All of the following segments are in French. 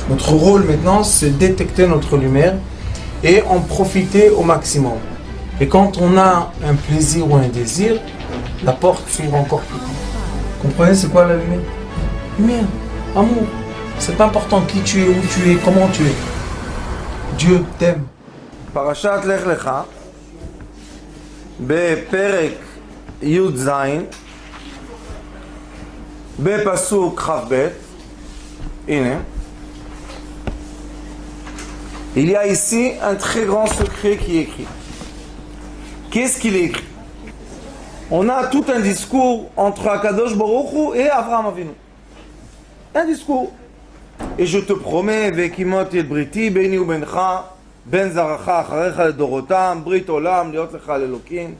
Notre rôle maintenant, c'est détecter notre lumière et en profiter au maximum. Et quand on a un plaisir ou un désir, la porte s'ouvre encore plus grand. Comprenez, c'est quoi la lumière? Lumière, amour. C'est pas important qui tu es, où tu es, comment tu es. Dieu t'aime. פרשת לך לך, בפרק י"ז, בפסוק כ"ב, הנה, il y a ici un très grand secret qui est écrit. Qu'est-ce qu'il est écrit? On a tout un discours entre Akadosh Baruch Hu et Avraham Avinu. Un discours. Et je te promets, Vekimot et Briti, Beni ou Bencha, Ben Zaracha, Acharecha Dorotam, Brit Olam, Liot Lecha Elokim.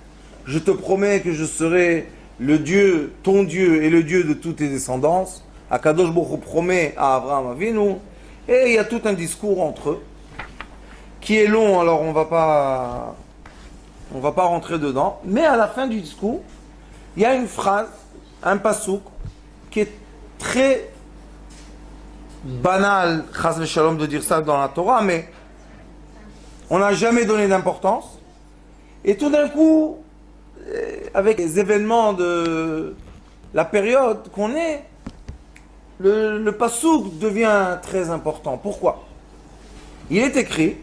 Je te promets que je serai le Dieu, ton Dieu et le Dieu de toutes tes descendances. Akadosh Baruch Hu promet à Avraham Avinu. Et il y a tout un discours entre eux qui est long, alors on va pas rentrer dedans. Mais à la fin du discours, il y a une phrase, un pasouk, qui est très banal, chas v'shalom, de dire ça dans la Torah, mais on n'a jamais donné d'importance. Et tout d'un coup, avec les événements de la période qu'on est, le pasouk devient très important. Pourquoi? Il est écrit,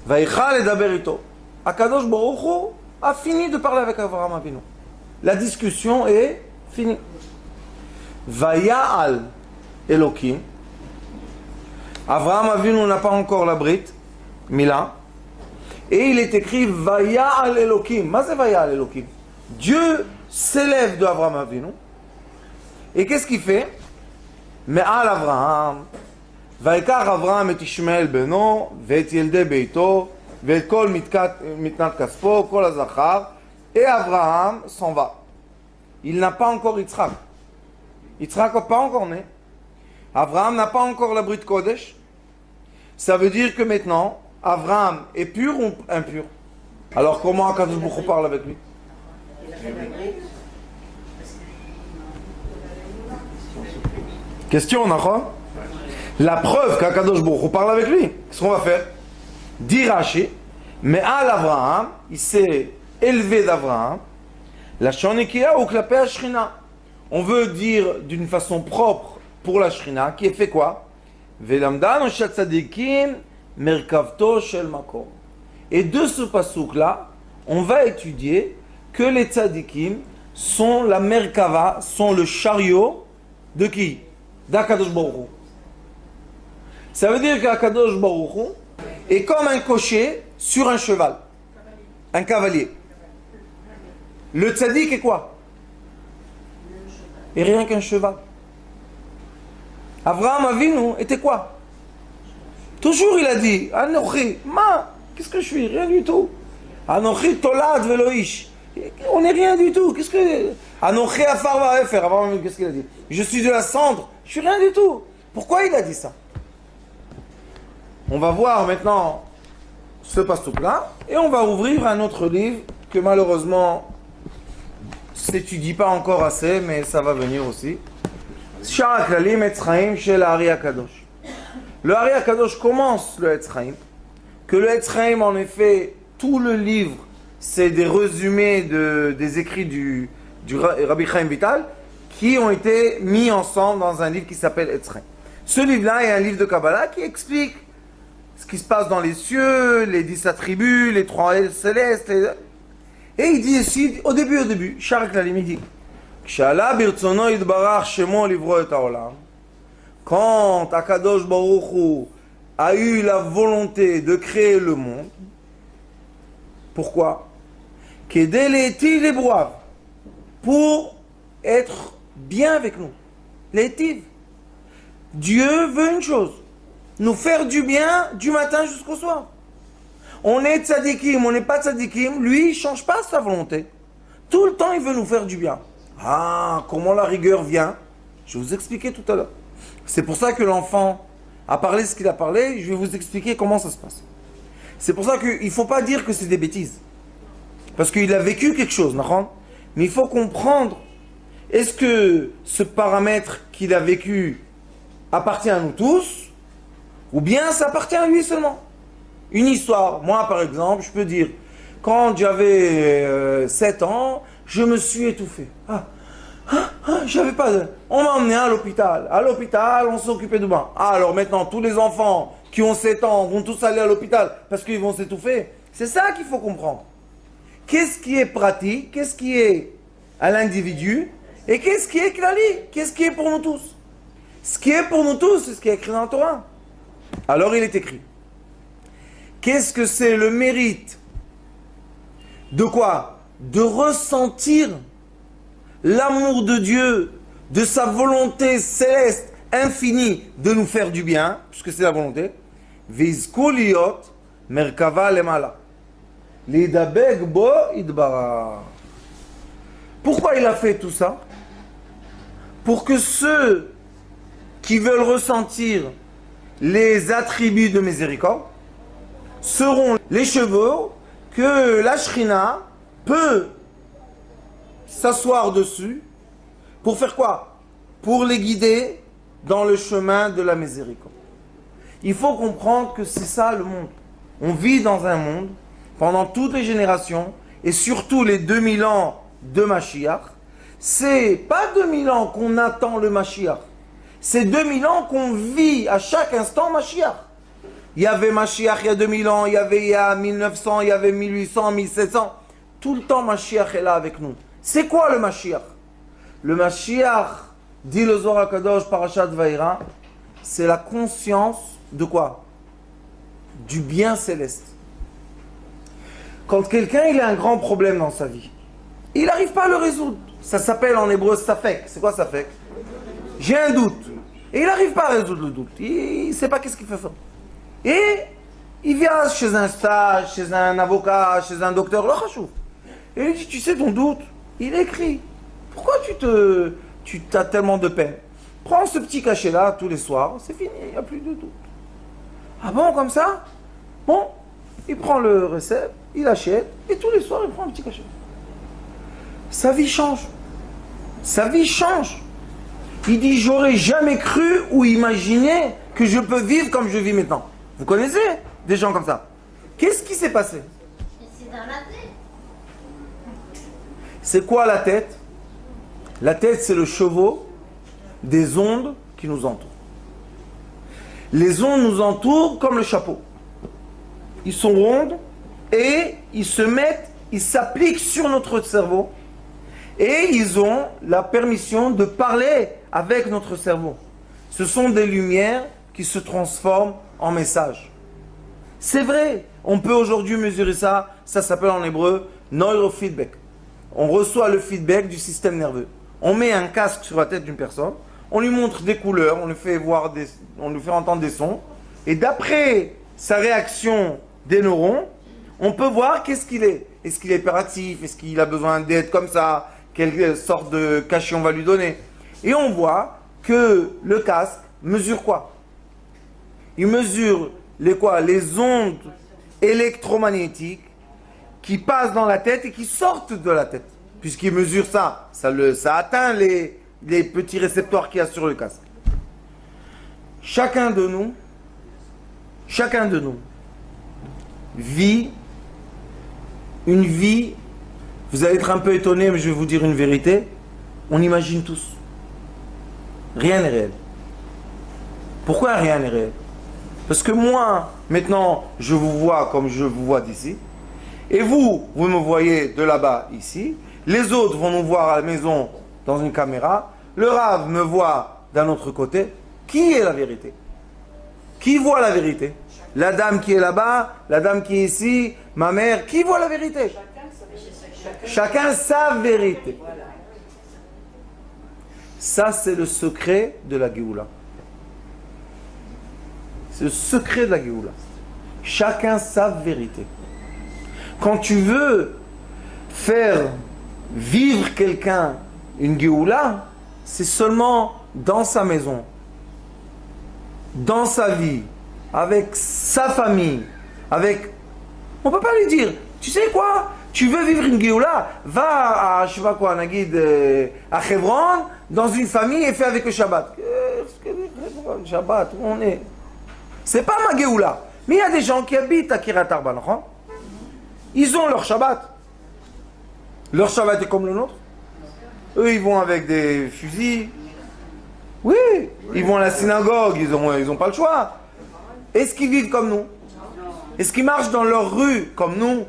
Vaïchal et Daberito. Akadosh Baruch Hu a fini de parler avec Avraham Avinu. La discussion est finie. Vaya'al Elokim. Avraham Avinu n'a pas encore la brite, Mila. Et il est écrit Vaya'al Elokim. Mais c'est Vaya'al Elokim. Dieu s'élève de Avraham Avinu. Et qu'est-ce qu'il fait? Me'al Avraham. ויקח אברהם את ישמעאל בנו ואת ילדי ביתו ואת כל מתנת כספו, כל הזכר, et Abraham s'en va. Il n'a pas encore Yitzhak. Yitzhak n'est pas encore né. Abraham n'a pas encore la Brit Kodesh. Ça veut dire que maintenant, Abraham est pur ou impur? Alors comment Akadosh Baruch Hu parle avec lui? Question, d'accord? La preuve qu'Akadosh Baruch Hu parle avec lui. Qu'est-ce qu'on va faire? Dit Rashi, mais à l'Avraham, il s'est élevé d'Avraham, la Shonikia ou Klapé Ashrina. On veut dire d'une façon propre pour la Shrina, qui est fait quoi? Velamdan Shat Tzadikim Merkavto Shel Makom. Et de ce pasouk-là, on va étudier que les Tzadikim sont la Merkava, sont le chariot de qui? D'Akadosh Baruch Hu. Ça veut dire qu'Akadosh Baruch Hu est comme un cocher sur un cheval, un cavalier. Le tzaddik est quoi? Et rien qu'un cheval. Avraham Avinu était quoi? Toujours il a dit Anochi, qu'est-ce que je suis? Rien du tout. Anochi Tolad Veloish. On n'est rien du tout. Qu'est-ce que. Anochi Afar Vaefer. Avraham Avinu, qu'est-ce qu'il a dit? Je suis de la cendre. Je suis rien du tout. Pourquoi il a dit ça? On va voir maintenant ce pasouk-là et on va ouvrir un autre livre que malheureusement s'étudie pas encore assez, mais ça va venir aussi. Sha'ar HaKlalim Etz Chaim chez Ari HaKadosh. Le Ari HaKadosh commence le Etz Chaim, que le Etz Chaim en effet, tout le livre, c'est des résumés des écrits du Rabbi Chaim Vital qui ont été mis ensemble dans un livre qui s'appelle Etz Chaim. Ce livre-là est un livre de Kabbalah qui explique ce qui se passe dans les cieux, les 10 attributs, les 3 ailes célestes. Et il dit ici, au début, Sha'ar HaKlalim, il dit Kshala birtzono yitbarach shemo livro et haolam. Quand Akadosh Baruch Hu a eu la volonté de créer le monde, pourquoi? Kedei leitiv lebroav, pour être bien avec nous. Leitiv. Dieu veut une chose, nous faire du bien du matin jusqu'au soir. On est tzadikim, on n'est pas tzadikim, lui il ne change pas sa volonté. Tout le temps il veut nous faire du bien. Ah, comment la rigueur vient? Je vais vous expliquer tout à l'heure. C'est pour ça que l'enfant a parlé ce qu'il a parlé, je vais vous expliquer comment ça se passe. C'est pour ça qu'il ne faut pas dire que c'est des bêtises. Parce qu'il a vécu quelque chose, mais il faut comprendre, est-ce que ce paramètre qu'il a vécu appartient à nous tous, Ou bien ça appartient à lui seulement. Une histoire. Moi, par exemple, je peux dire, quand j'avais 7 ans, je me suis étouffé. J'avais pas de... On m'a emmené à l'hôpital. À l'hôpital, on s'est occupé de moi. Alors maintenant, tous les enfants qui ont 7 ans vont tous aller à l'hôpital parce qu'ils vont s'étouffer. C'est ça qu'il faut comprendre. Qu'est-ce qui est pratique? Qu'est-ce qui est à l'individu? Et qu'est-ce qui est clali? Qu'est-ce qui est pour nous tous? Ce qui est pour nous tous, c'est ce qui est écrit dans la Torah. Alors il est écrit. Qu'est-ce que c'est le mérite? De quoi? De ressentir l'amour de Dieu, de sa volonté céleste, infinie, de nous faire du bien, puisque c'est la volonté. Vizku liot merkava lemala. Lidabeg bo idbara. Pourquoi il a fait tout ça? Pour que ceux qui veulent ressentir les attributs de miséricorde seront les chevaux que la Shrina peut s'asseoir dessus pour faire quoi? Pour les guider dans le chemin de la miséricorde. Il faut comprendre que c'est ça le monde. On vit dans un monde pendant toutes les générations et surtout les 2000 ans de Mashiach. C'est pas 2000 ans qu'on attend le Mashiach. C'est 2000 ans qu'on vit à chaque instant Mashiach. Il y avait Mashiach il y a 2000 ans, il y a 1900, il y avait 1800, 1700. Tout le temps Mashiach est là avec nous. C'est quoi le Mashiach? Le Mashiach, dit le Zohar HaKadosh, Parashat Vaïra, c'est la conscience de quoi? Du bien céleste. Quand quelqu'un il a un grand problème dans sa vie, il n'arrive pas à le résoudre. Ça s'appelle en hébreu safek. C'est quoi safek? J'ai un doute. Et il n'arrive pas à résoudre le doute. Il ne sait pas qu'est-ce qu'il fait faire. Et il vient chez un stage, chez un avocat, chez un docteur, le chachouf. Et il dit, tu sais ton doute? Il écrit. Pourquoi tu as tellement de peine? Prends ce petit cachet-là tous les soirs, c'est fini, il n'y a plus de doute. Ah bon, comme ça? Bon, il prend le recette, il achète, et tous les soirs, il prend un petit cachet. Sa vie change. Sa vie change. Il dit, j'aurais jamais cru ou imaginé que je peux vivre comme je vis maintenant. Vous connaissez des gens comme ça? Qu'est-ce qui s'est passé? C'est dans la tête. C'est quoi la tête? La tête, c'est le chevaux des ondes qui nous entourent. Les ondes nous entourent comme le chapeau. Ils sont rondes et ils se mettent, ils s'appliquent sur notre cerveau et ils ont la permission de parler avec notre cerveau. Ce sont des lumières qui se transforment en messages. C'est vrai, on peut aujourd'hui mesurer ça, ça s'appelle en hébreu neurofeedback. On reçoit le feedback du système nerveux. On met un casque sur la tête d'une personne, on lui montre des couleurs, on lui fait entendre des sons, et d'après sa réaction des neurones, on peut voir qu'est-ce qu'il est. Est-ce qu'il est hyperactif? Est-ce qu'il a besoin d'être comme ça? Quelle sorte de cachet on va lui donner? Et on voit que le casque mesure quoi? Il mesure les ondes électromagnétiques qui passent dans la tête et qui sortent de la tête. Puisqu'il mesure ça atteint les petits récepteurs qu'il y a sur le casque. Chacun de nous vit une vie, vous allez être un peu étonné, mais je vais vous dire une vérité, on imagine tous. Rien n'est réel. Pourquoi rien n'est réel? Parce que moi, maintenant, je vous vois comme je vous vois d'ici, et vous me voyez de là-bas, ici, les autres vont nous voir à la maison dans une caméra, le Rav me voit d'un autre côté. Qui est la vérité? Qui voit la vérité? La dame qui est là-bas, la dame qui est ici, ma mère, qui voit la vérité? Chacun sa vérité. Ça, c'est le secret de la Géoula. C'est le secret de la Géoula. Chacun sa vérité. Quand tu veux faire vivre quelqu'un une Géoula, c'est seulement dans sa maison, dans sa vie, avec sa famille, avec... On ne peut pas lui dire, tu sais quoi? Tu veux vivre une Géoula? Va à, je sais pas quoi, à Hebron, dans une famille et fais avec le Shabbat. Shabbat, où on est? C'est pas ma Géoula. Mais il y a des gens qui habitent à Kiryat Arba, non? Ils ont leur Shabbat. Leur Shabbat est comme le nôtre. Eux, ils vont avec des fusils. Oui, ils vont à la synagogue, ils ont pas le choix. Est-ce qu'ils vivent comme nous? Est-ce qu'ils marchent dans leur rue comme nous?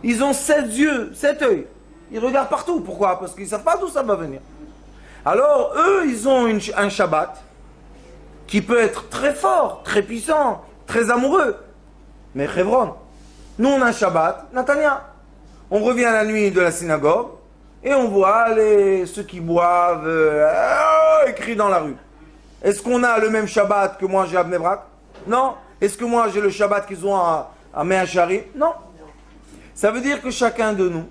Ils ont 7 yeux, 7 œils. Ils regardent partout. Pourquoi? Parce qu'ils ne savent pas d'où ça va venir. Alors, eux, ils ont un Shabbat qui peut être très fort, très puissant, très amoureux. Mais Hebron, nous, on a un Shabbat, Natania. On revient à la nuit de la synagogue et on voit ceux qui boivent écrits dans la rue. Est-ce qu'on a le même Shabbat que moi j'ai à Bnei Brak? Non. Est-ce que moi j'ai le Shabbat qu'ils ont à Mea Shearim? Non. Ça veut dire que chacun de nous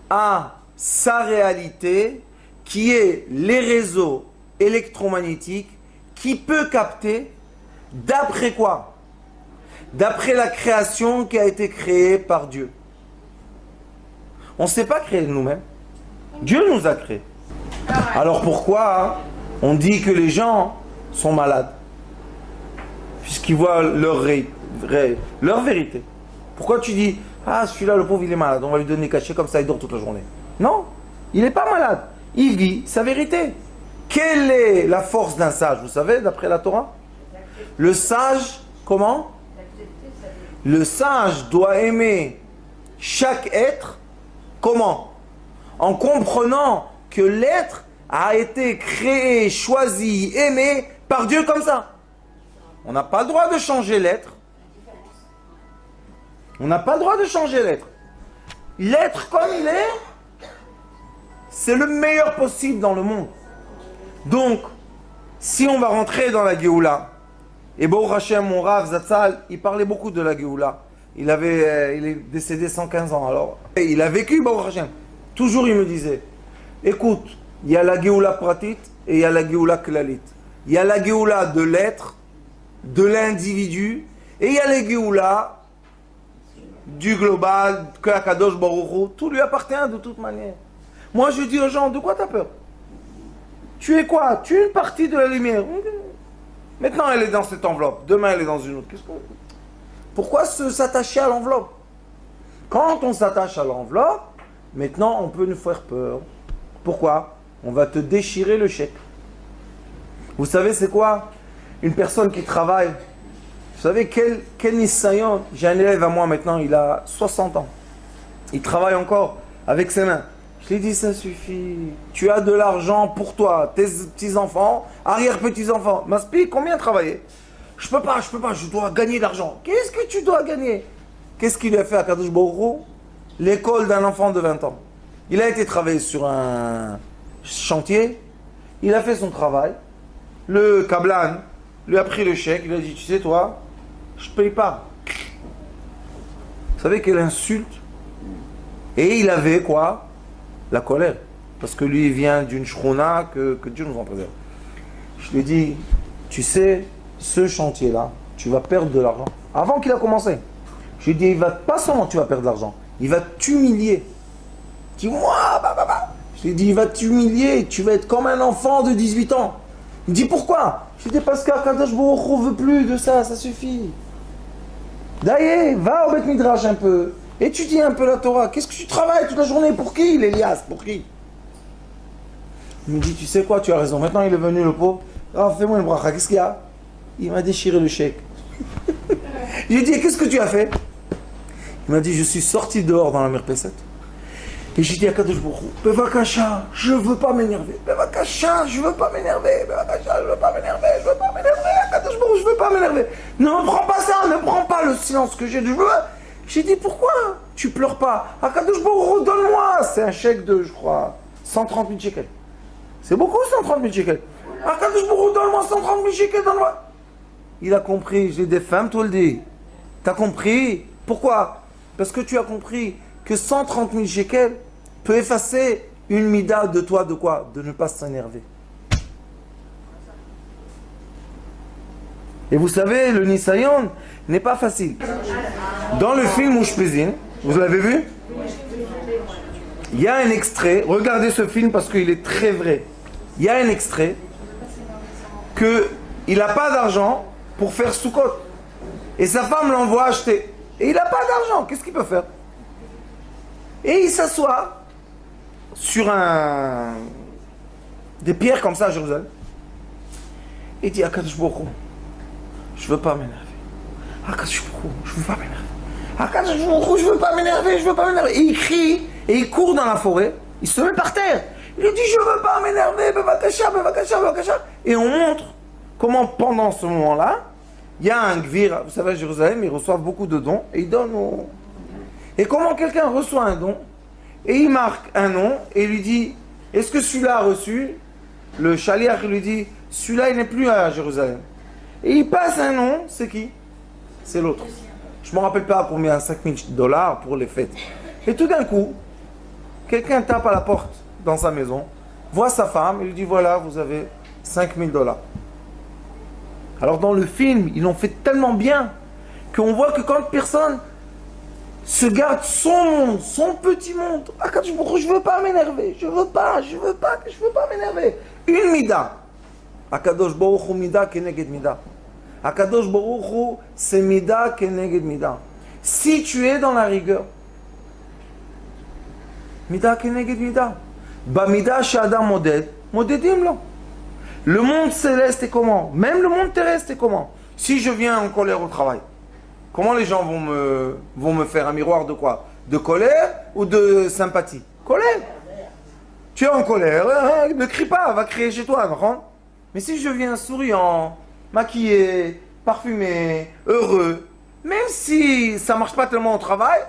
a sa réalité qui est les réseaux électromagnétiques qui peut capter d'après quoi? D'après la création qui a été créée par Dieu. On ne s'est pas créé nous-mêmes. Dieu nous a créés. Alors pourquoi on dit que les gens sont malades? Puisqu'ils voient leur vérité. Pourquoi tu dis, ah celui-là le pauvre il est malade, on va lui donner cachet comme ça il dort toute la journée? Non, il n'est pas malade. Il vit sa vérité. Quelle est la force d'un sage? Vous savez, d'après la Torah? Le sage, comment? Le sage doit aimer chaque être. Comment? En comprenant que l'être a été créé, choisi, aimé par Dieu comme ça. On n'a pas le droit de changer l'être. On n'a pas le droit de changer l'être. L'être comme il est, c'est le meilleur possible dans le monde. Donc, si on va rentrer dans la Géoula, et Baruch Hashem, mon Rav Zatzal, il parlait beaucoup de la Géoula. Il est décédé 115 ans, alors. Et il a vécu, Baruch Hashem. Toujours, il me disait, écoute, il y a la Géoula pratit et il y a la Géoula klalit. Il y a la Géoula de l'être, de l'individu, et il y a la Géoula du global, que Akadosh Baruch Hu, tout lui appartient de toute manière. Moi, je dis aux gens, de quoi tu as peur? Tu es quoi? Tu es une partie de la lumière. Maintenant, elle est dans cette enveloppe. Demain, elle est dans une autre. Pourquoi s'attacher à l'enveloppe? Quand on s'attache à l'enveloppe, maintenant, on peut nous faire peur. Pourquoi? On va te déchirer le chèque. Vous savez, c'est quoi? Une personne qui travaille. Vous savez, quel nisayon? J'ai un élève à moi maintenant, il a 60 ans. Il travaille encore avec ses mains. Je lui ai dit, ça suffit. Tu as de l'argent pour toi, tes petits-enfants, arrière-petits-enfants. Maspi, combien travailler? Je peux pas, je dois gagner de l'argent. Qu'est-ce que tu dois gagner? Qu'est-ce qu'il a fait à Kadosh Baruch Hu? L'école d'un enfant de 20 ans. Il a été travailler sur un chantier, il a fait son travail, le Kablan lui a pris le chèque, il a dit, tu sais toi, je ne paye pas. Vous savez quelle insulte? Et il avait quoi? La colère. Parce que lui, il vient d'une shrona que Dieu nous en préserve. Je lui ai dit, tu sais, ce chantier-là, tu vas perdre de l'argent. Avant qu'il a commencé. Je lui ai dit, pas seulement tu vas perdre de l'argent, il va t'humilier. Il dit, moi, Je lui ai dit, il va t'humilier, tu vas être comme un enfant de 18 ans. Il me dit, pourquoi? Je lui ai dit, parce qu'Akadosh Baruch Hu veut plus de ça suffit. D'ailleurs, va au Beth Midrash un peu. Étudie un peu la Torah. Qu'est-ce que tu travailles toute la journée? Pour qui, l'Elias? Pour qui? Il me dit, tu sais quoi, tu as raison. Maintenant, il est venu, le pauvre. Ah, fais-moi une bracha. Qu'est-ce qu'il y a? Il m'a déchiré le chèque. Je lui ai dit, qu'est-ce que tu as fait? Il m'a dit, je suis sorti dehors dans la Mirpesset. Et j'ai dit à Kadosh Baruch Hu, Bevakasha, je ne veux pas m'énerver. Bevakasha, je ne veux pas m'énerver. Bevakasha, je ne veux pas m'énerver. Je ne veux pas m'énerver. Kadosh Baruch Hu, je ne veux pas m'énerver. Ne prends pas ça, ne prends pas le silence que j'ai. J'ai dit, pourquoi tu pleures pas? Akadosh Baruch Hu, donne-moi. C'est un chèque de, je crois, 130 000 shekels. C'est beaucoup, 130 000 shekels. Akadosh Baruch Hu, donne-moi 130 000 shekels, donne-moi. Il a compris, j'ai des femmes, toi le dis. T'as compris? Pourquoi? Parce que tu as compris que 130 000 shekels peut effacer une mida de toi, de quoi? De ne pas s'énerver. Et vous savez, le Nisayon n'est pas facile. Dans le film Ushpezin, vous l'avez vu? Il y a un extrait, regardez ce film parce qu'il est très vrai. Il y a un extrait qu'il n'a pas d'argent pour faire Sukkot. Et sa femme l'envoie acheter. Et il n'a pas d'argent, qu'est-ce qu'il peut faire? Et il s'assoit sur des pierres comme ça à Jérusalem. Et il dit, Akadosh Baruch Hu, je veux pas m'énerver. Akadosh Baruch Hu, je veux pas m'énerver. Akadosh Baruch Hu, je veux pas m'énerver, je veux pas m'énerver. Et il crie, et il court dans la forêt, il se met par terre. Il lui dit, je veux pas m'énerver, bevakasha, bevakasha, bevakasha. Et on montre comment pendant ce moment-là, il y a un gvir, vous savez à Jérusalem, ils reçoivent beaucoup de dons, et ils donnent aux... Et comment quelqu'un reçoit un don, et il marque un nom, et il lui dit, est-ce que celui-là a reçu? Le chaliach lui dit, celui-là il n'est plus à Jérusalem. Et il passe un nom, c'est qui? C'est l'autre. Je ne me rappelle pas combien, $5,000 pour les fêtes. Et tout d'un coup, quelqu'un tape à la porte dans sa maison, voit sa femme, et lui dit, voilà, vous avez $5,000. Alors dans le film, ils l'ont fait tellement bien, qu'on voit que quand personne se garde son monde, son petit monde, je veux pas m'énerver, je veux pas m'énerver. Une mida. Akadosh Baruch Hu mida keneged mida. Akadosh Baruch Hu c'est mida keneged mida. Si tu es dans la rigueur, mida keneged mida. Bamida shadam moded, modedim lo. Le monde céleste est comment? Même le monde terrestre est comment? Si je viens en colère au travail, comment les gens vont me faire un miroir de quoi? De colère ou de sympathie? Colère. Tu es en colère, ne crie pas, va crier chez toi, non? Mais si je viens souriant, maquillé, parfumé, heureux, même si ça ne marche pas tellement au travail,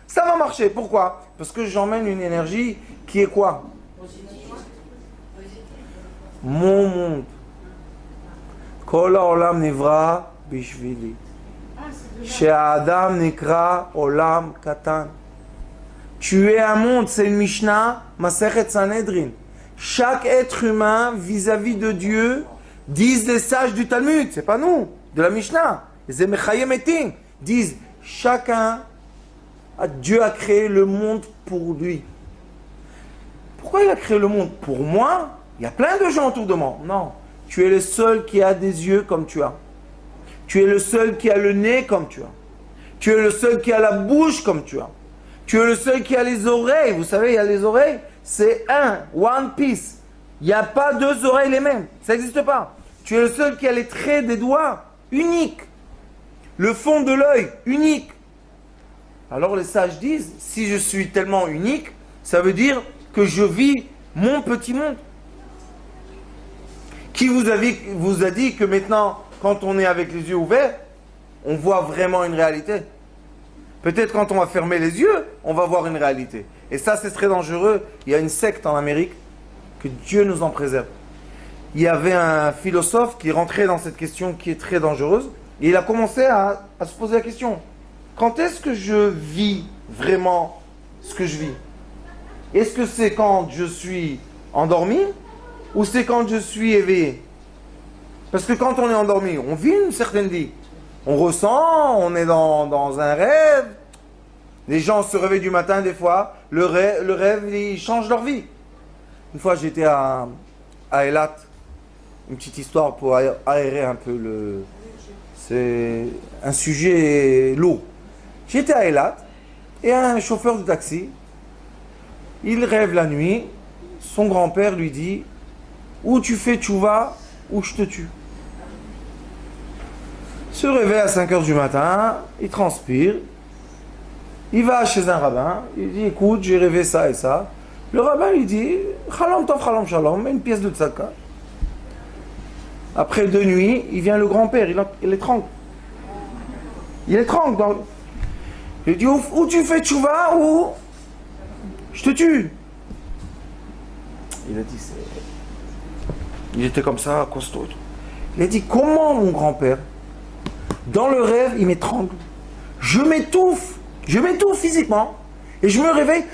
ça va marcher. Pourquoi? Parce que j'emmène une énergie qui est quoi? Mon monde. Kol haolam nivra bishvili. She'adam nikra olam katan. Tu es un monde, c'est une Mishnah, Masechet Sanhedrin. Chaque être humain vis-à-vis de Dieu, disent les sages du Talmud, c'est pas nous, de la Mishnah, les Emechayem Etim, disent chacun, Dieu a créé le monde pour lui. Pourquoi il a créé le monde? Pour moi? Il y a plein de gens autour de moi. Non, tu es le seul qui a des yeux comme tu as. Tu es le seul qui a le nez comme tu as. Tu es le seul qui a la bouche comme tu as. Tu es le seul qui a les oreilles. Vous savez, il y a les oreilles, c'est one piece. Il n'y a pas deux oreilles les mêmes. Ça n'existe pas. Tu es le seul qui a les traits des doigts, unique. Le fond de l'œil, unique. Alors les sages disent, si je suis tellement unique, ça veut dire que je vis mon petit monde. Qui vous a dit que maintenant, quand on est avec les yeux ouverts, on voit vraiment une réalité? Peut-être quand on va fermer les yeux, on va voir une réalité. Et ça, c'est très dangereux. Il y a une secte en Amérique, que Dieu nous en préserve. Il y avait un philosophe qui rentrait dans cette question qui est très dangereuse, et il a commencé à se poser la question. Quand est-ce que je vis vraiment ce que je vis? Est-ce que c'est quand je suis endormi, ou c'est quand je suis éveillé? Parce que quand on est endormi, on vit une certaine vie. On ressent, on est dans un rêve. Les gens se réveillent du matin des fois. Le rêve, il change leur vie. Une fois, j'étais à Eilat. Une petite histoire pour aérer un peu c'est un sujet lourd. J'étais à Eilat et un chauffeur de taxi, il rêve la nuit. Son grand-père lui dit, ou tu fais tchouva, ou je te tue. Se réveille à 5h du matin, il transpire, il va chez un rabbin, il dit écoute, j'ai rêvé ça et ça. Le rabbin lui dit Chalam tov, chalam shalom, mets une pièce de tzaka. Après 2 nuits, il vient le grand-père, il l'étrangle. Il l'étrangle. Il lui dit ou tu fais tchouva ou je te tue. Il a dit il était comme ça, costaud. Il a dit comment mon grand-père? Dans le rêve, il m'étrangle. Je m'étouffe physiquement. Et je me réveille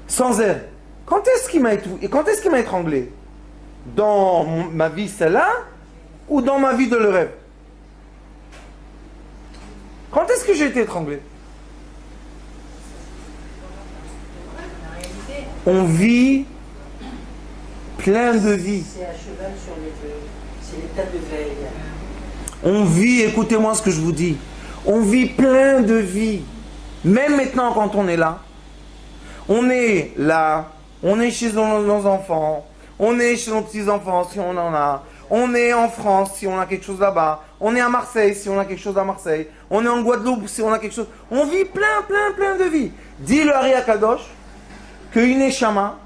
sans air. Quand est-ce qu'il m'a étouffé? Et quand est-ce qu'il m'a étranglé? Dans ma vie celle-là? Ou dans ma vie de le rêve? Quand est-ce que j'ai été étranglé? On vit plein de vies. C'est à cheval sur les deux. C'est l'état de veille. On vit, écoutez-moi ce que je vous dis, on vit plein de vies. Même maintenant quand on est là, on est là, on est chez nos enfants, on est chez nos petits-enfants si on en a, on est en France si on a quelque chose là-bas, on est à Marseille si on a quelque chose à Marseille, on est en Guadeloupe si on a quelque chose. On vit plein de vies. Dit le Hari Akadosh qu'une Neshama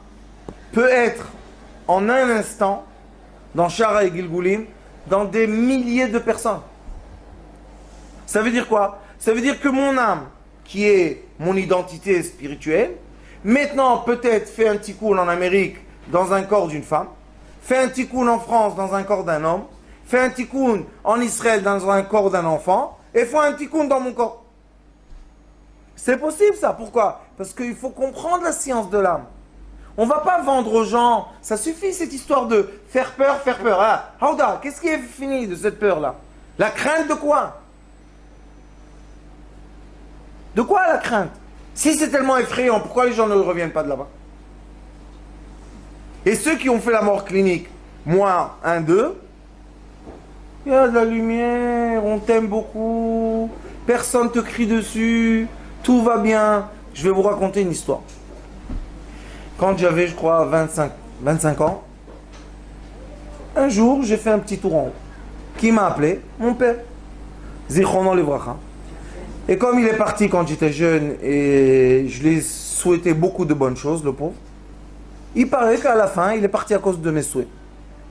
peut être en un instant dans Shara et Gilgulim dans des milliers de personnes. Ça veut dire quoi? Ça veut dire que mon âme, qui est mon identité spirituelle, maintenant peut-être fait un tikkun en Amérique dans un corps d'une femme, fait un tikkun en France dans un corps d'un homme, fait un tikkun en Israël dans un corps d'un enfant, et fait un tikkun dans mon corps. C'est possible ça, pourquoi? Parce qu'il faut comprendre la science de l'âme. On ne va pas vendre aux gens, ça suffit cette histoire de faire peur. Ah, Hauda, qu'est-ce qui est fini de cette peur-là? La crainte de quoi? De quoi la crainte? Si c'est tellement effrayant, pourquoi les gens ne reviennent pas de là-bas? Et ceux qui ont fait la mort clinique, moi, un d'eux, il y a de la lumière, on t'aime beaucoup, personne ne te crie dessus, tout va bien. Je vais vous raconter une histoire. Quand j'avais, je crois, 25 ans, un jour, j'ai fait un petit tour en haut. Qui m'a appelé? Mon père. Zichrono Livracha. Et comme il est parti quand j'étais jeune et je lui ai souhaité beaucoup de bonnes choses, le pauvre, il paraît qu'à la fin, il est parti à cause de mes souhaits.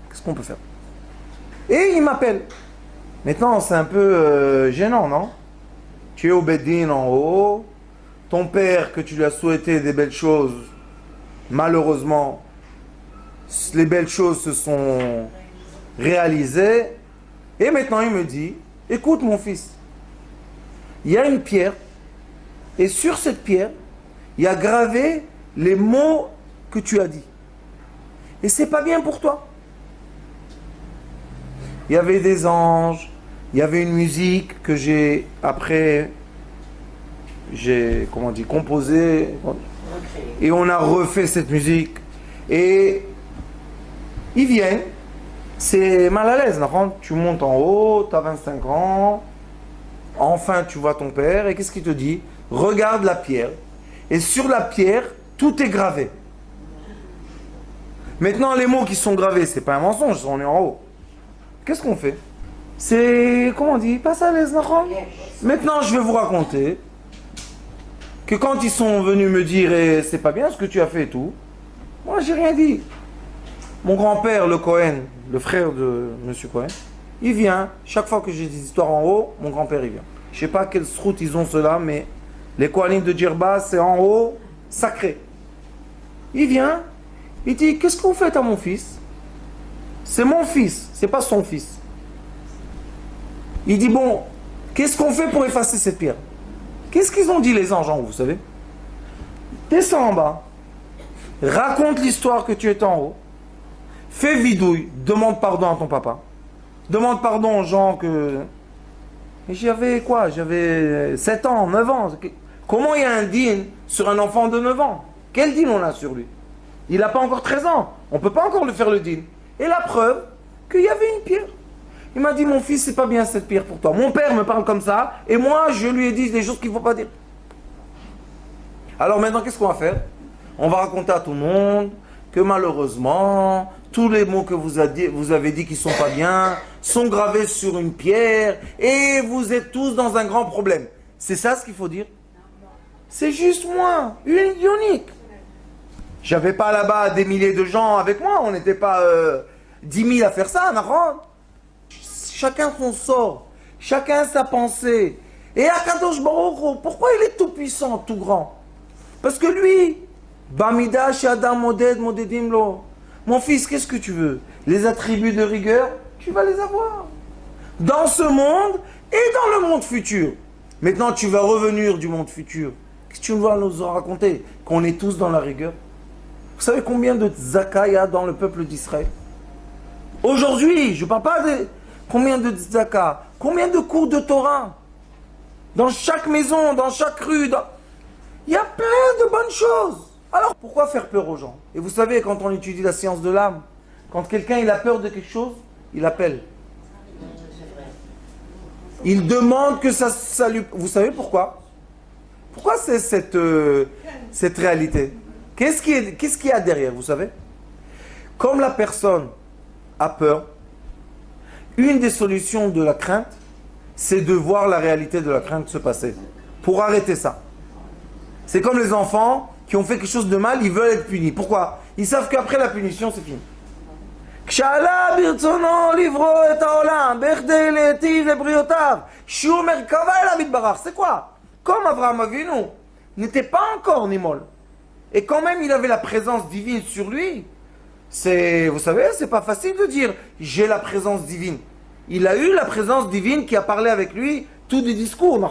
Qu'est-ce qu'on peut faire? Et il m'appelle. Maintenant, c'est un peu gênant, non? Tu es au Beddin en haut, ton père que tu lui as souhaité des belles choses, malheureusement, les belles choses se sont réalisées. Et maintenant, il me dit, écoute mon fils, il y a une pierre, et sur cette pierre, il y a gravé les mots que tu as dit. Et c'est pas bien pour toi. Il y avait des anges, il y avait une musique que j'ai composée, et on a refait cette musique. Et ils viennent, c'est mal à l'aise, tu montes en haut, tu as 25 ans, enfin tu vois ton père, et qu'est-ce qu'il te dit? Regarde la pierre, et sur la pierre, tout est gravé. Maintenant, les mots qui sont gravés, c'est pas un mensonge, on est en haut. Qu'est-ce qu'on fait? C'est, comment on dit? Pas ça, les enfants. Maintenant, je vais vous raconter que quand ils sont venus me dire eh, c'est pas bien ce que tu as fait et tout, moi, j'ai rien dit. Mon grand-père, le Cohen, le frère de Monsieur Cohen, il vient, chaque fois que j'ai des histoires en haut, mon grand-père, il vient. Je sais pas quelle route ils ont ceux-là, mais les Kohanim de Djerba, c'est en haut, sacré. Il vient, il dit, qu'est-ce que vous faites à mon fils? C'est mon fils, c'est pas son fils. Il dit, bon, qu'est-ce qu'on fait pour effacer cette pierre? Qu'est-ce qu'ils ont dit les anges en haut, vous savez? Descends en bas, raconte l'histoire que tu es en haut, fais vidouille, demande pardon à ton papa, demande pardon aux gens que... Et j'avais quoi? J'avais 7 ans, 9 ans. Comment il y a un dîn sur un enfant de 9 ans? Quel dîn on a sur lui? Il n'a pas encore 13 ans. On ne peut pas encore lui faire le dîn. Et la preuve qu'il y avait une pierre. Il m'a dit, mon fils, c'est pas bien cette pierre pour toi. Mon père me parle comme ça, et moi, je lui ai dit des choses qu'il ne faut pas dire. Alors maintenant, qu'est-ce qu'on va faire? On va raconter à tout le monde que malheureusement, tous les mots que vous avez dit qui ne sont pas bien, sont gravés sur une pierre, et vous êtes tous dans un grand problème. C'est ça ce qu'il faut dire? C'est juste moi, unique. J'avais pas là-bas des milliers de gens avec moi, on n'était pas 10 000 à faire ça, Nahon. Chacun son sort, chacun sa pensée. Et Akadosh Baruch Hu, pourquoi il est tout puissant, tout grand? Parce que lui, Bamida Shadam Moded Modedim Lo. Mon fils, qu'est-ce que tu veux? Les attributs de rigueur, tu vas les avoir. Dans ce monde et dans le monde futur. Maintenant, tu vas revenir du monde futur. Qu'est-ce que tu vas nous en raconter? Qu'on est tous dans la rigueur. Vous savez combien de tzaka il y a dans le peuple d'Israël? Aujourd'hui, je ne parle pas de combien de tzaka, combien de cours de Torah. Dans chaque maison, dans chaque rue, il y a plein de bonnes choses. Alors, pourquoi faire peur aux gens? Et vous savez, quand on étudie la science de l'âme, quand quelqu'un il a peur de quelque chose, il appelle. Il demande que ça lui... Vous savez pourquoi? Pourquoi c'est cette réalité? Qu'est-ce qu'il y a derrière, vous savez? Comme la personne a peur, une des solutions de la crainte, c'est de voir la réalité de la crainte se passer. Pour arrêter ça. C'est comme les enfants qui ont fait quelque chose de mal, ils veulent être punis. Pourquoi? Ils savent qu'après la punition, c'est fini. C'est quoi? Comme Abraham Avinu n'était pas encore Nimol. Et quand même, il avait la présence divine sur lui. Vous savez, c'est pas facile de dire j'ai la présence divine. Il a eu la présence divine qui a parlé avec lui tout du discours, non?